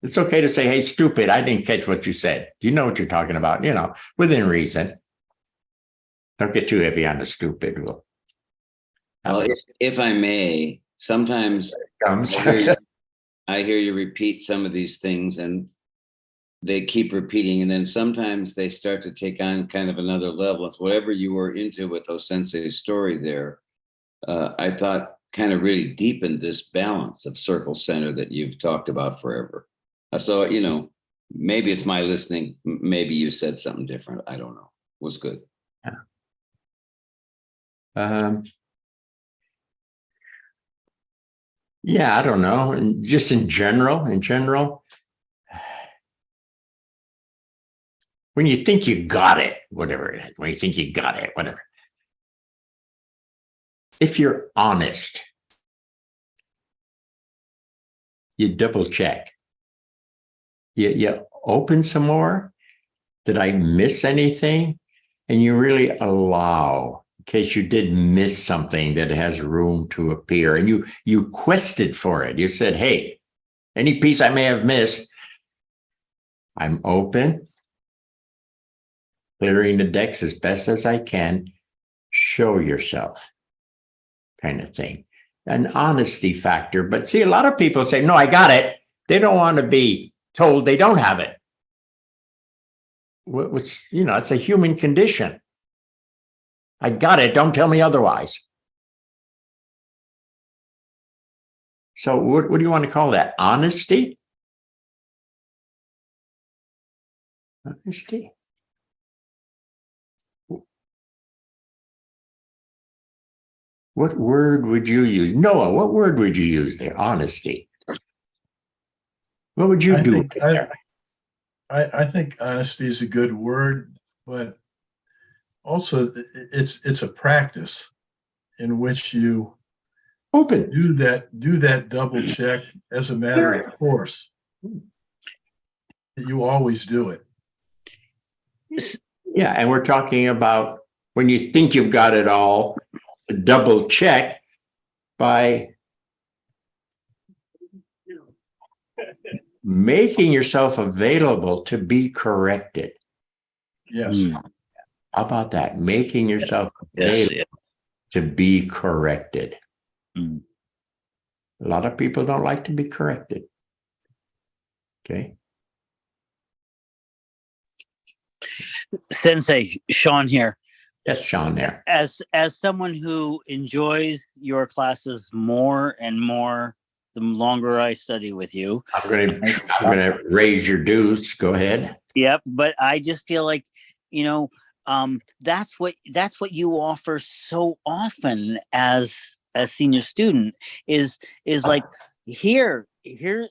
It's okay to say, hey, stupid, I didn't catch what you said. You know what you're talking about, within reason. Don't get too heavy on the stupid. Well, if I may, sometimes I hear you repeat some of these things and they keep repeating, and then sometimes they start to take on kind of another level. It's whatever you were into with OSensei's story there. I thought kind of really deepened this balance of circle center that you've talked about forever. So, maybe it's my listening. Maybe you said something different. I don't know. It was good. Yeah, I don't know. And just in general, when you think you got it, whatever it is, when you think you got it, whatever. If you're honest, you double check. You open some more. Did I miss anything? And you really allow, in case you did miss something, that has room to appear. And you quested for it. You said, hey, any piece I may have missed, I'm open, clearing the decks as best as I can. Show yourself, kind of thing. An honesty factor. But see, a lot of people say, no, I got it. They don't want to be told they don't have it. Which, it's a human condition. I got it. Don't tell me otherwise. So what do you want to call that? Honesty? Honesty? What word would you use? Noah, what word would you use there? Honesty. What would you do? I think honesty is a good word, but also it's a practice in which you open do that double check as a matter of course. You always do it. Yeah, and we're talking about when you think you've got it all, double check by making yourself available to be corrected. Yes. How about that? Making yourself available to be corrected. A lot of people don't like to be corrected. Okay. Sensei, Sean here. Yes, Sean there. As someone who enjoys your classes more and more the longer I study with you. I'm gonna raise your dues. Go ahead. Yep, but I just feel like, that's what you offer so often as a senior student is like, here,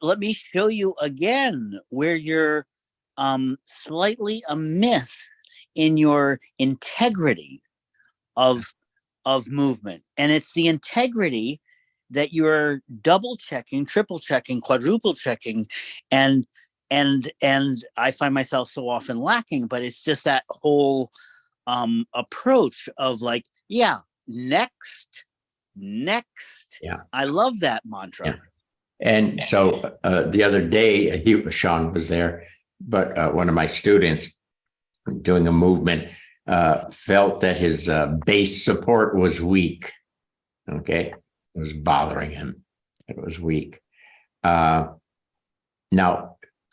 let me show you again where you're slightly amiss in your integrity of movement. And it's the integrity that you're double checking, triple checking, quadruple checking, and I find myself so often lacking. But it's just that whole approach of like, yeah, next. Yeah. I love that mantra. Yeah. And so the other day, Sean was there, but one of my students doing a movement felt that his base support was weak. Okay. It was bothering him. It was weak. Now,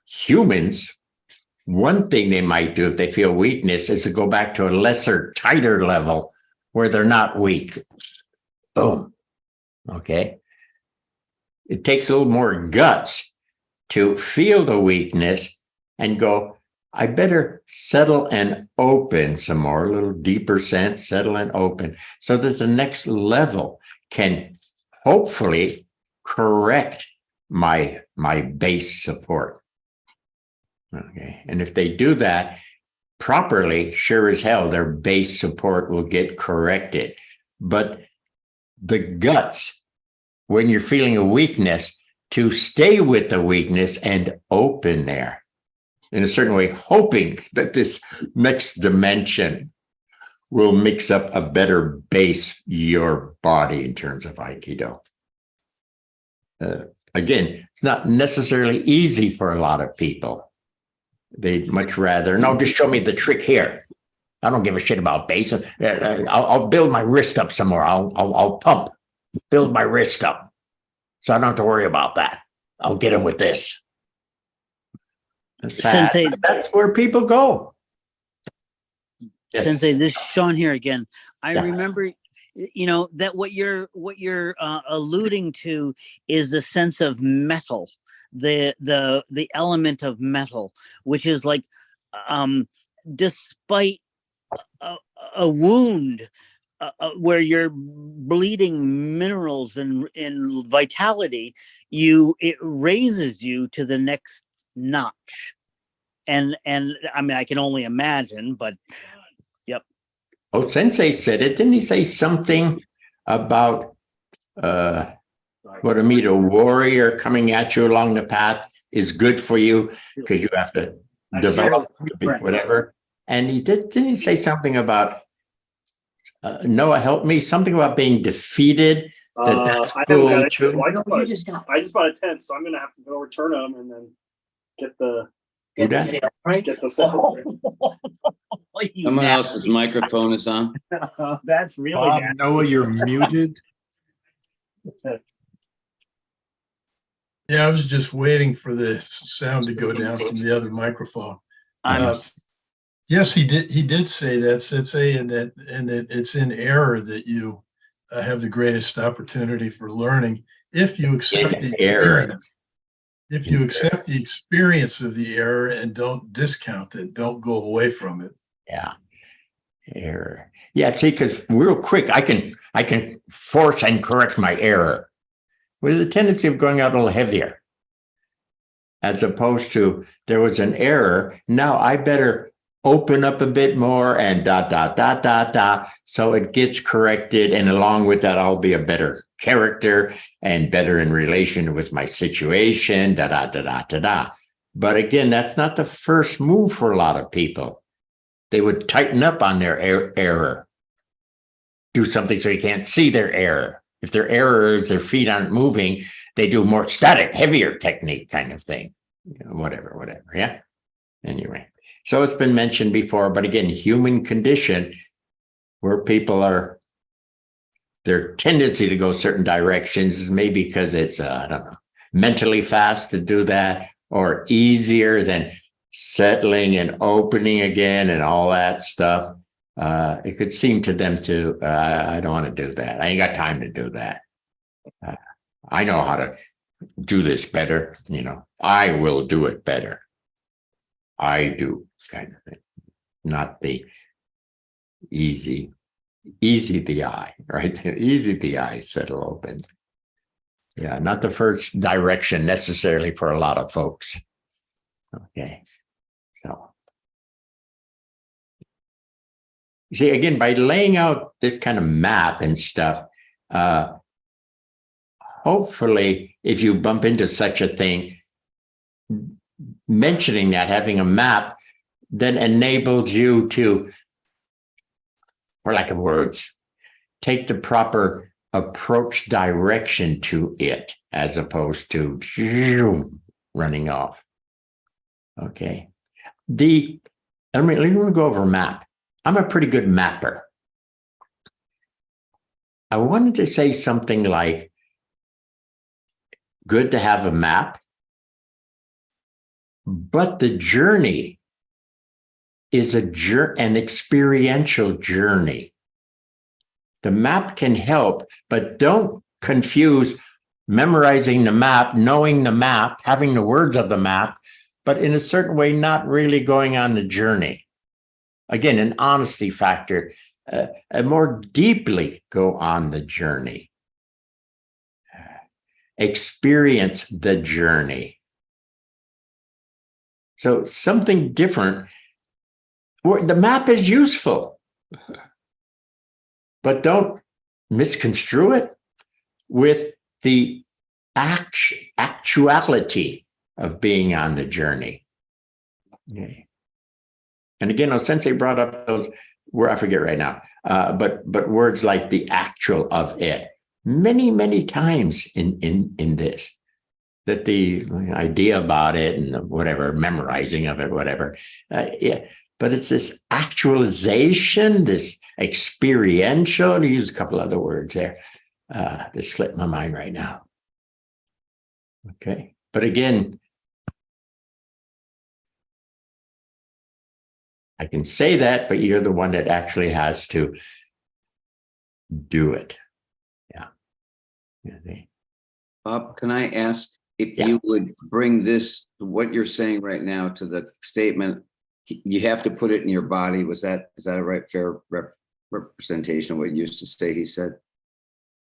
humans, one thing they might do if they feel weakness is to go back to a lesser, tighter level where they're not weak. Boom. Okay. It takes a little more guts to feel the weakness and go, I better settle and open some more, a little deeper sense, settle and open, so that the next level can hopefully correct my base support. Okay. And if they do that properly, sure as hell, their base support will get corrected. But the guts, when you're feeling a weakness, to stay with the weakness and open there in a certain way, hoping that this next dimension will mix up a better base, your body, in terms of Aikido. Again, it's not necessarily easy for a lot of people. They'd much rather, no, just show me the trick here. I don't give a shit about base. I'll build my wrist up some more. I'll pump, build my wrist up, so I don't have to worry about that. I'll get him with this. Sensei, that's where people go. Yes. Sensei, this is Sean here again. I Yeah. remember, that what you're alluding to is the sense of metal, the element of metal, which is like, despite a wound where you're bleeding minerals and vitality, it raises you to the next notch. And I mean, I can only imagine, but yep. Oh, Sensei said it. Didn't he say something about what to meet a warrior coming at you along the path is good for you because you have to develop whatever. And didn't he say something about Noah, help me, something about being defeated? That's cool too. I just bought a tent, so I'm gonna have to go return them and then get the sale price. get the sale. Someone else's microphone is on. That's really Bob, nasty. Noah, you're muted. Yeah, I was just waiting for the sound to go down from the other microphone. Yes, he did say that, Sensei, and that it's in error that you have the greatest opportunity for learning if you accept the experience. If you accept the experience of the error and don't discount it, don't go away from it. Yeah. Error. Yeah, see, because real quick, I can force and correct my error with the tendency of going out a little heavier. As opposed to there was an error. Now I better open up a bit more and ... So it gets corrected. And along with that, I'll be a better character and better in relation with my situation, But again, that's not the first move for a lot of people. They would tighten up on their error, do something so you can't see their error. If their error is their feet aren't moving, they do more static, heavier technique kind of thing. Whatever. Yeah. Anyway, so it's been mentioned before, but again, human condition where people are, their tendency to go certain directions is maybe because it's, I don't know, mentally fast to do that or easier than settling and opening again and all that stuff. It could seem to them to, I don't want to do that. I ain't got time to do that. I know how to do this better. I will do it better. I do kind of thing, not the easy the eye, right? Easy the eye, settle open. Yeah, not the first direction necessarily for a lot of folks. Okay, so See, again, by laying out this kind of map and stuff, hopefully, if you bump into such a thing, mentioning that, having a map, then enables you to, for lack of words, take the proper approach direction to it, as opposed to running off. Okay. Let me go over a map. I'm a pretty good mapper. I wanted to say something like, good to have a map, but the journey is an experiential journey. The map can help, but don't confuse memorizing the map, knowing the map, having the words of the map, but in a certain way, not really going on the journey. Again, an honesty factor, more deeply go on the journey. Experience the journey. So something different. The map is useful, but don't misconstrue it with the actuality of being on the journey. Okay. And again, OSensei brought up those, where I forget right now, but words like the actual of it, many times in this, that the idea about it and whatever, memorizing of it, whatever, yeah. But it's this actualization, this experiential, to use a couple other words there, that slipped my mind right now. Okay, but again, I can say that, but you're the one that actually has to do it. Yeah. Bob, can I ask if you would bring this, what you're saying right now, to the statement, you have to put it in your body. Is that a right, fair representation of what you used to say he said?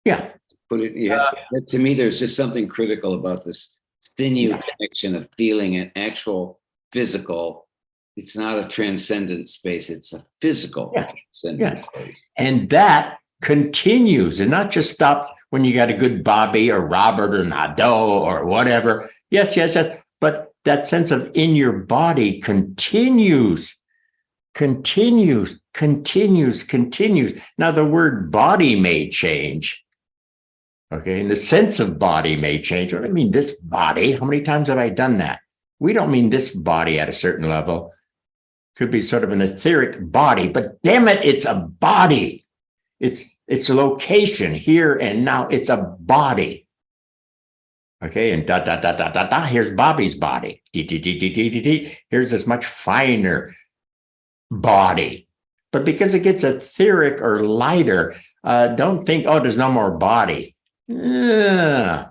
Yeah. Put it, to me, there's just something critical about this sinew connection of feeling an actual physical. It's not a transcendent space, it's a physical transcendent space. And that continues and not just stops when you got a good Bobby or Robert or Nadeau or whatever. Yes. But that sense of in your body continues. Now the word body may change. Okay. And the sense of body may change. What do I mean, this body? How many times have I done that? We don't mean this body at a certain level. Could be sort of an etheric body, but damn it, it's a body. It's a location here and now. It's a body. Okay, and here's Bobby's body. Here's this much finer body. But because it gets etheric or lighter, don't think, oh, there's no more body. There's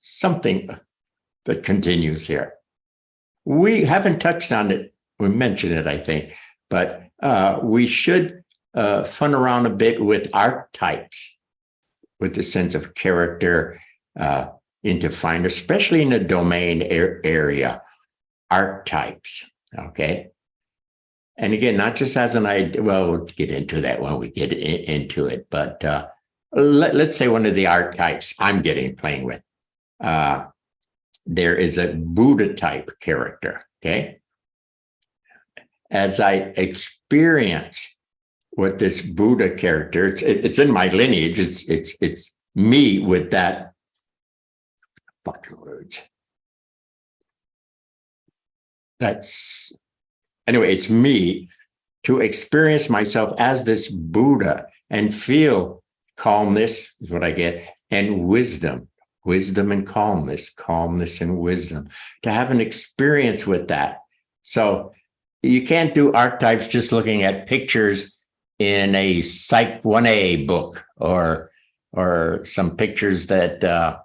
something that continues here. We haven't touched on it. We mentioned it, I think, but we should fun around a bit with archetypes, with the sense of character into find, especially in the domain area, archetypes. Okay. And again, not just as an idea, well, we'll get into that when we get into it, but let's say one of the archetypes I'm playing with. There is a Buddha type character. Okay. As I experience what this Buddha character, it's in my lineage. It's me with that fucking words. Anyway, it's me to experience myself as this Buddha and feel calmness is what I get, and wisdom and calmness and wisdom, to have an experience with that. So you can't do archetypes just looking at pictures in a Psych 1A book or some pictures that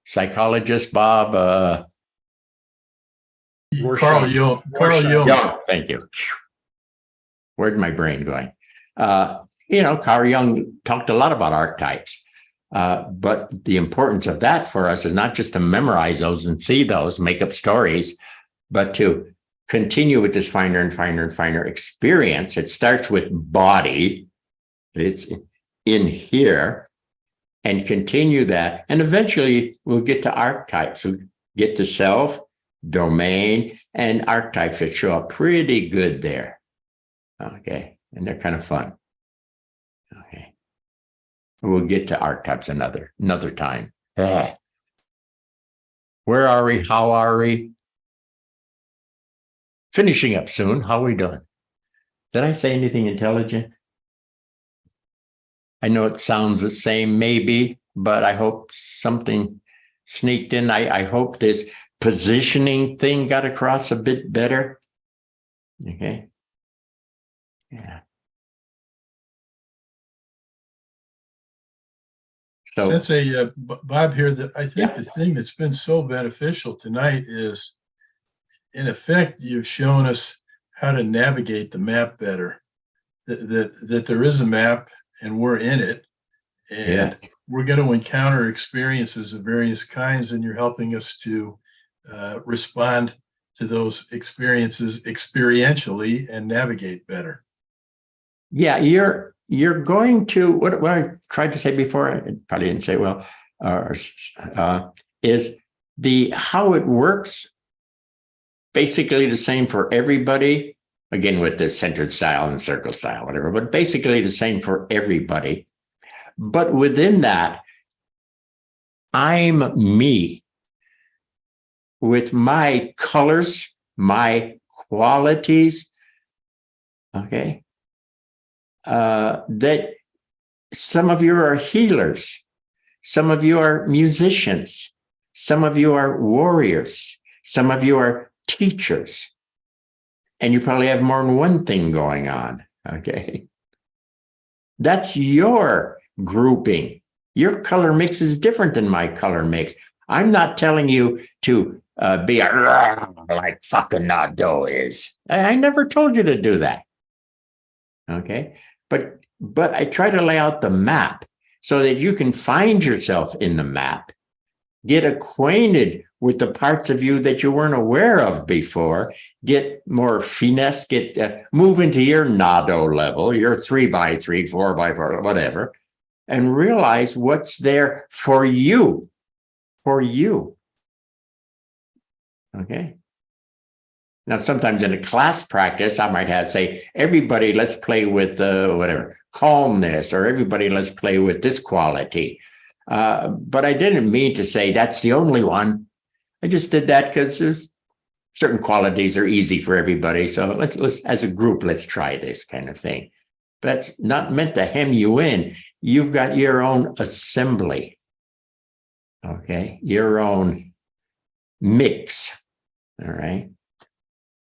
psychologist Bob Carl Jung. Thank you. Where's my brain going? Carl Jung talked a lot about archetypes. But the importance of that for us is not just to memorize those and see those, make up stories, but to continue with this finer and finer and finer experience. It starts with body. It's in here, and continue that. And eventually we'll get to archetypes. We'll get to self, domain, and archetypes that show up pretty good there. Okay. And they're kind of fun. Okay. We'll get to archetypes another time. Where are we? How are we? Finishing up soon. How are we doing? Did I say anything intelligent? I know it sounds the same, maybe, but I hope something sneaked in. I hope this positioning thing got across a bit better. Okay. Yeah. So, Sensei, Bob here, that I think the thing that's been so beneficial tonight is, in effect, you've shown us how to navigate the map better. That there is a map and we're in it, and we're going to encounter experiences of various kinds, and you're helping us to respond to those experiences experientially and navigate better. Yeah, you're going to, what I tried to say before, I probably didn't say well, is how it works basically the same for everybody, again with the centered style and circle style, whatever, but basically the same for everybody. But within that, I'm me with my colors, my qualities, okay? That some of you are healers, some of you are musicians, some of you are warriors, some of you are teachers, and you probably have more than one thing going on, okay? That's your grouping. Your color mix is different than my color mix. I'm not telling you to be like fucking Nadeau is. I never told you to do that, okay? But I try to lay out the map so that you can find yourself in the map, get acquainted with the parts of you that you weren't aware of before, get more finesse, move into your Nadeau level, your 3x3, 4x4, whatever, and realize what's there for you, okay? Now, sometimes in a class practice, I might have say, everybody, let's play with whatever, calmness, or everybody, let's play with this quality. But I didn't mean to say that's the only one. I just did that because there's certain qualities are easy for everybody. So let's as a group, let's try this kind of thing. That's not meant to hem you in. You've got your own assembly, okay? Your own mix, all right?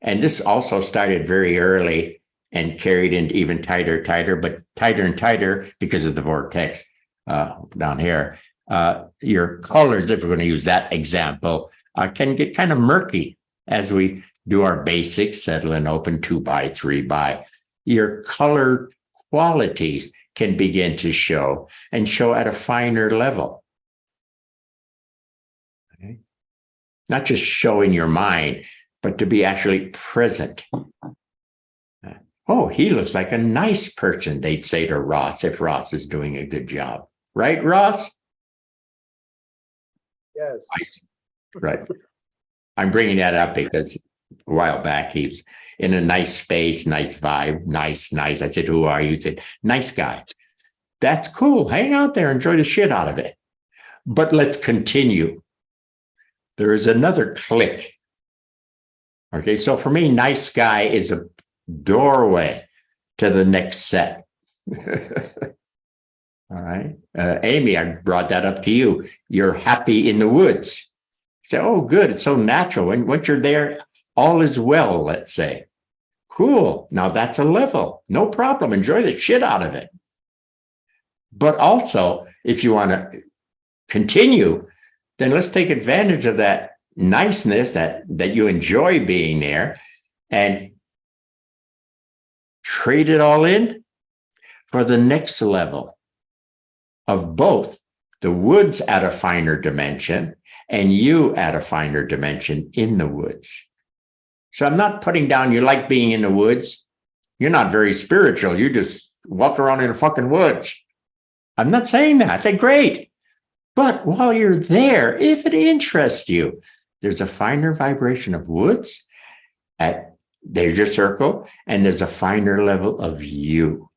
And this also started very early and carried into even tighter, but tighter and tighter because of the vortex down here. Your colors, if we're going to use that example, can get kind of murky as we do our basics, settle and open 2x, 3x. Your color qualities can begin to show at a finer level. Okay? Not just show in your mind, but to be actually present. Oh, he looks like a nice person, they'd say to Ross if Ross is doing a good job. Right, Ross? Yes. Right. I'm bringing that up because a while back he was in a nice space, nice vibe, nice. I said, who are you? He said, nice guy. That's cool. Hang out there, enjoy the shit out of it. But let's continue. There is another click. Okay, so for me, nice guy is a doorway to the next set. All right. Amy, I brought that up to you. You're happy in the woods. Say, oh, good. It's so natural. And once you're there, all is well, let's say. Cool. Now that's a level. No problem. Enjoy the shit out of it. But also, if you want to continue, then let's take advantage of that niceness that you enjoy being there and trade it all in for the next level of both the woods at a finer dimension and you at a finer dimension in the woods. So I'm not putting down you like being in the woods. You're not very spiritual. You just walk around in the fucking woods. I'm not saying that. I say, great. But while you're there, if it interests you, there's a finer vibration of woods. There's your circle, and there's a finer level of you.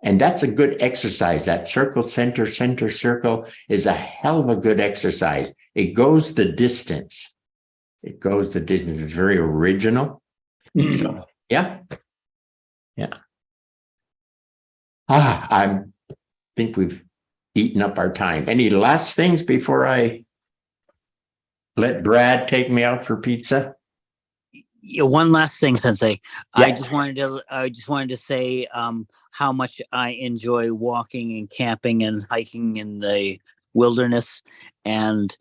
And that's a good exercise. That circle, center, center, circle is a hell of a good exercise. It goes the distance. It goes the distance. It's very original. So, yeah. Yeah. I think we've eaten up our time. Any last things before I let Brad take me out for pizza? Yeah, one last thing, Sensei. Yeah. I just wanted to say how much I enjoy walking and camping and hiking in the wilderness. And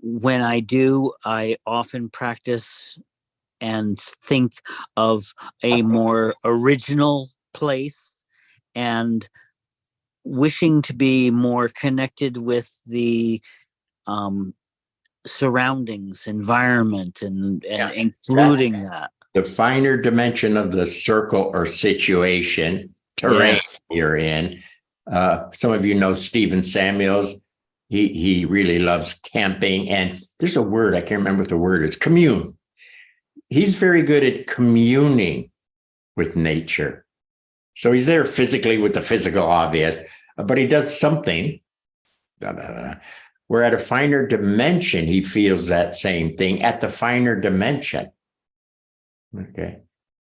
when I do, I often practice and think of a more original place and wishing to be more connected with the surroundings, environment, and including that. The finer dimension of the circle or situation, terrain you're in. Some of you know Stephen Samuels. He really loves camping. And there's a word, I can't remember what the word is, commune. He's very good at communing with nature. So he's there physically with the physical obvious, but he does something. Where at a finer dimension, he feels that same thing at the finer dimension. Okay.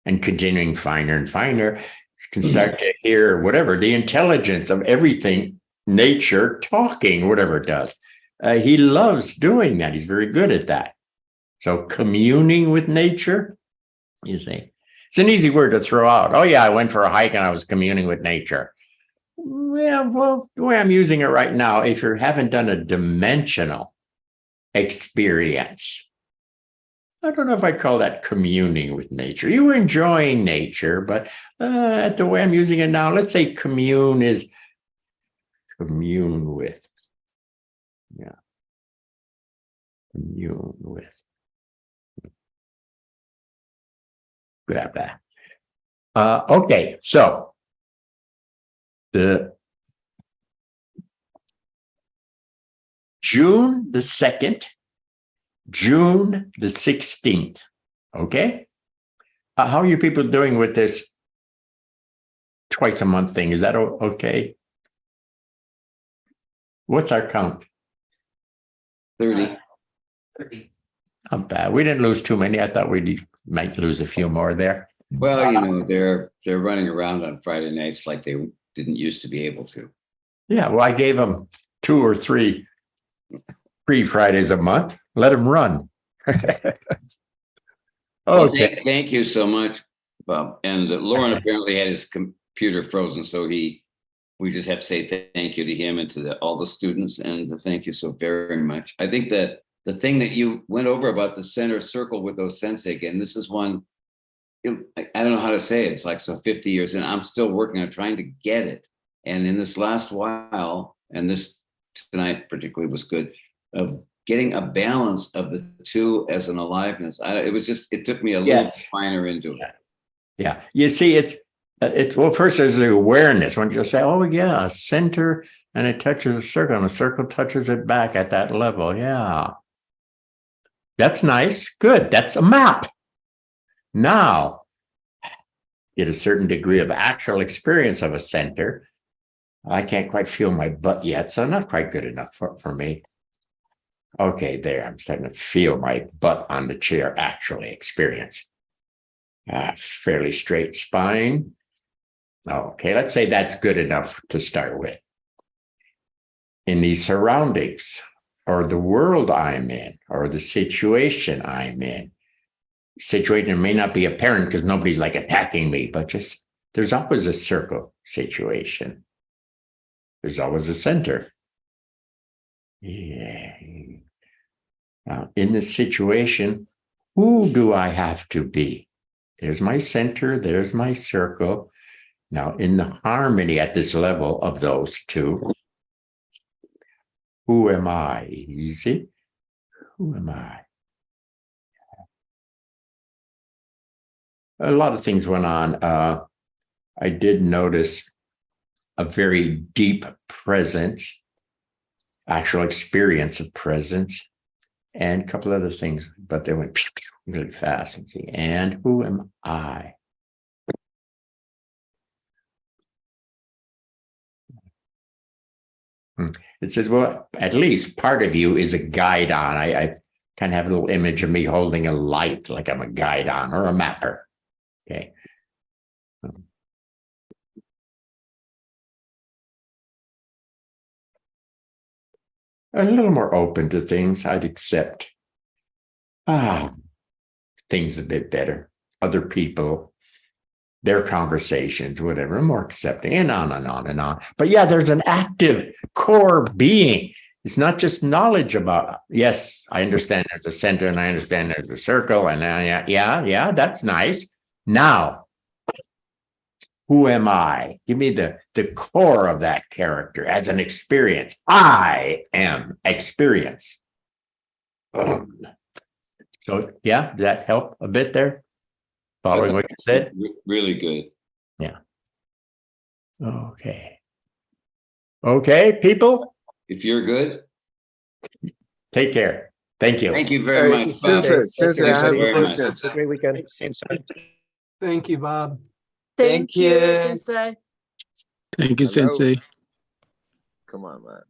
And continuing finer and finer, can start to hear whatever, the intelligence of everything, nature talking, whatever it does. He loves doing that. He's very good at that. So communing with nature, you see, it's an easy word to throw out. Oh yeah, I went for a hike and I was communing with nature. Yeah, well, the way I'm using it right now, if you haven't done a dimensional experience, I don't know if I'd call that communing with nature. You were enjoying nature, but the way I'm using it now, let's say commune is commune with. Yeah. Commune with. Grab that. Okay, so the June the 2nd, June the 16th. Okay. How are you people doing with this twice a month thing? Is that okay? What's our count? 30. 30. Not bad. We didn't lose too many. I thought we might lose a few more there. Well, you know, they're running around on Friday nights like they didn't used to be able to. Yeah, well, I gave them 2 or 3 free Fridays a month. Let them run. Well, Okay. thank you so much, Bob. And Lauren apparently had his computer frozen, so we just have to say thank you to him and to all the students, and thank you so very much. I think that the thing that you went over about the center circle with OSensei again, this is one, I don't know how to say it. It's like, so 50 years and I'm still working on trying to get it. And in this last while, and this tonight particularly was good, of getting a balance of the two as an aliveness. It took me a little finer into it. Yeah. You see, it's well, first there's the awareness. When you say, oh yeah, a center and it touches a circle and a circle touches it back at that level. Yeah. That's nice. Good. That's a map. Now, get a certain degree of actual experience of a center. I can't quite feel my butt yet, so not quite good enough for me. Okay, there. I'm starting to feel my butt on the chair, actually experience. Fairly straight spine. Okay, let's say that's good enough to start with. In these surroundings, or the world I'm in, or the situation I'm in, situation may not be apparent because nobody's like attacking me, but just there's always a circle situation. There's always a center. Yeah. Now, in this situation, who do I have to be? There's my center, there's my circle. Now, in the harmony at this level of those two, who am I? You see? Who am I? a lot of things went on. I did notice a very deep presence, actual experience of presence, and a couple other things, but they went really fast. And who am I? It says, well, at least part of you is a guide on. I kind of have a little image of me holding a light, like I'm a guide on or a mapper. Okay. A little more open to things. I'd accept things a bit better. Other people, their conversations, whatever, more accepting, and on and on and on. But yeah, there's an active core being. It's not just knowledge about, yes, I understand there's a center and I understand there's a circle, and yeah, that's nice. Now, who am I? Give me the core of that character as an experience. I am experience. So yeah, did that help a bit there? Following what you said? Really good. Yeah. Okay. Okay, people, If you're good. take care. Thank you. Thank you very much. Bob. Sensei, I have a everybody. question. Have a great weekend. Thank you, Bob. Thank you, Sensei. Thank you, Hello. Sensei. Come on, man.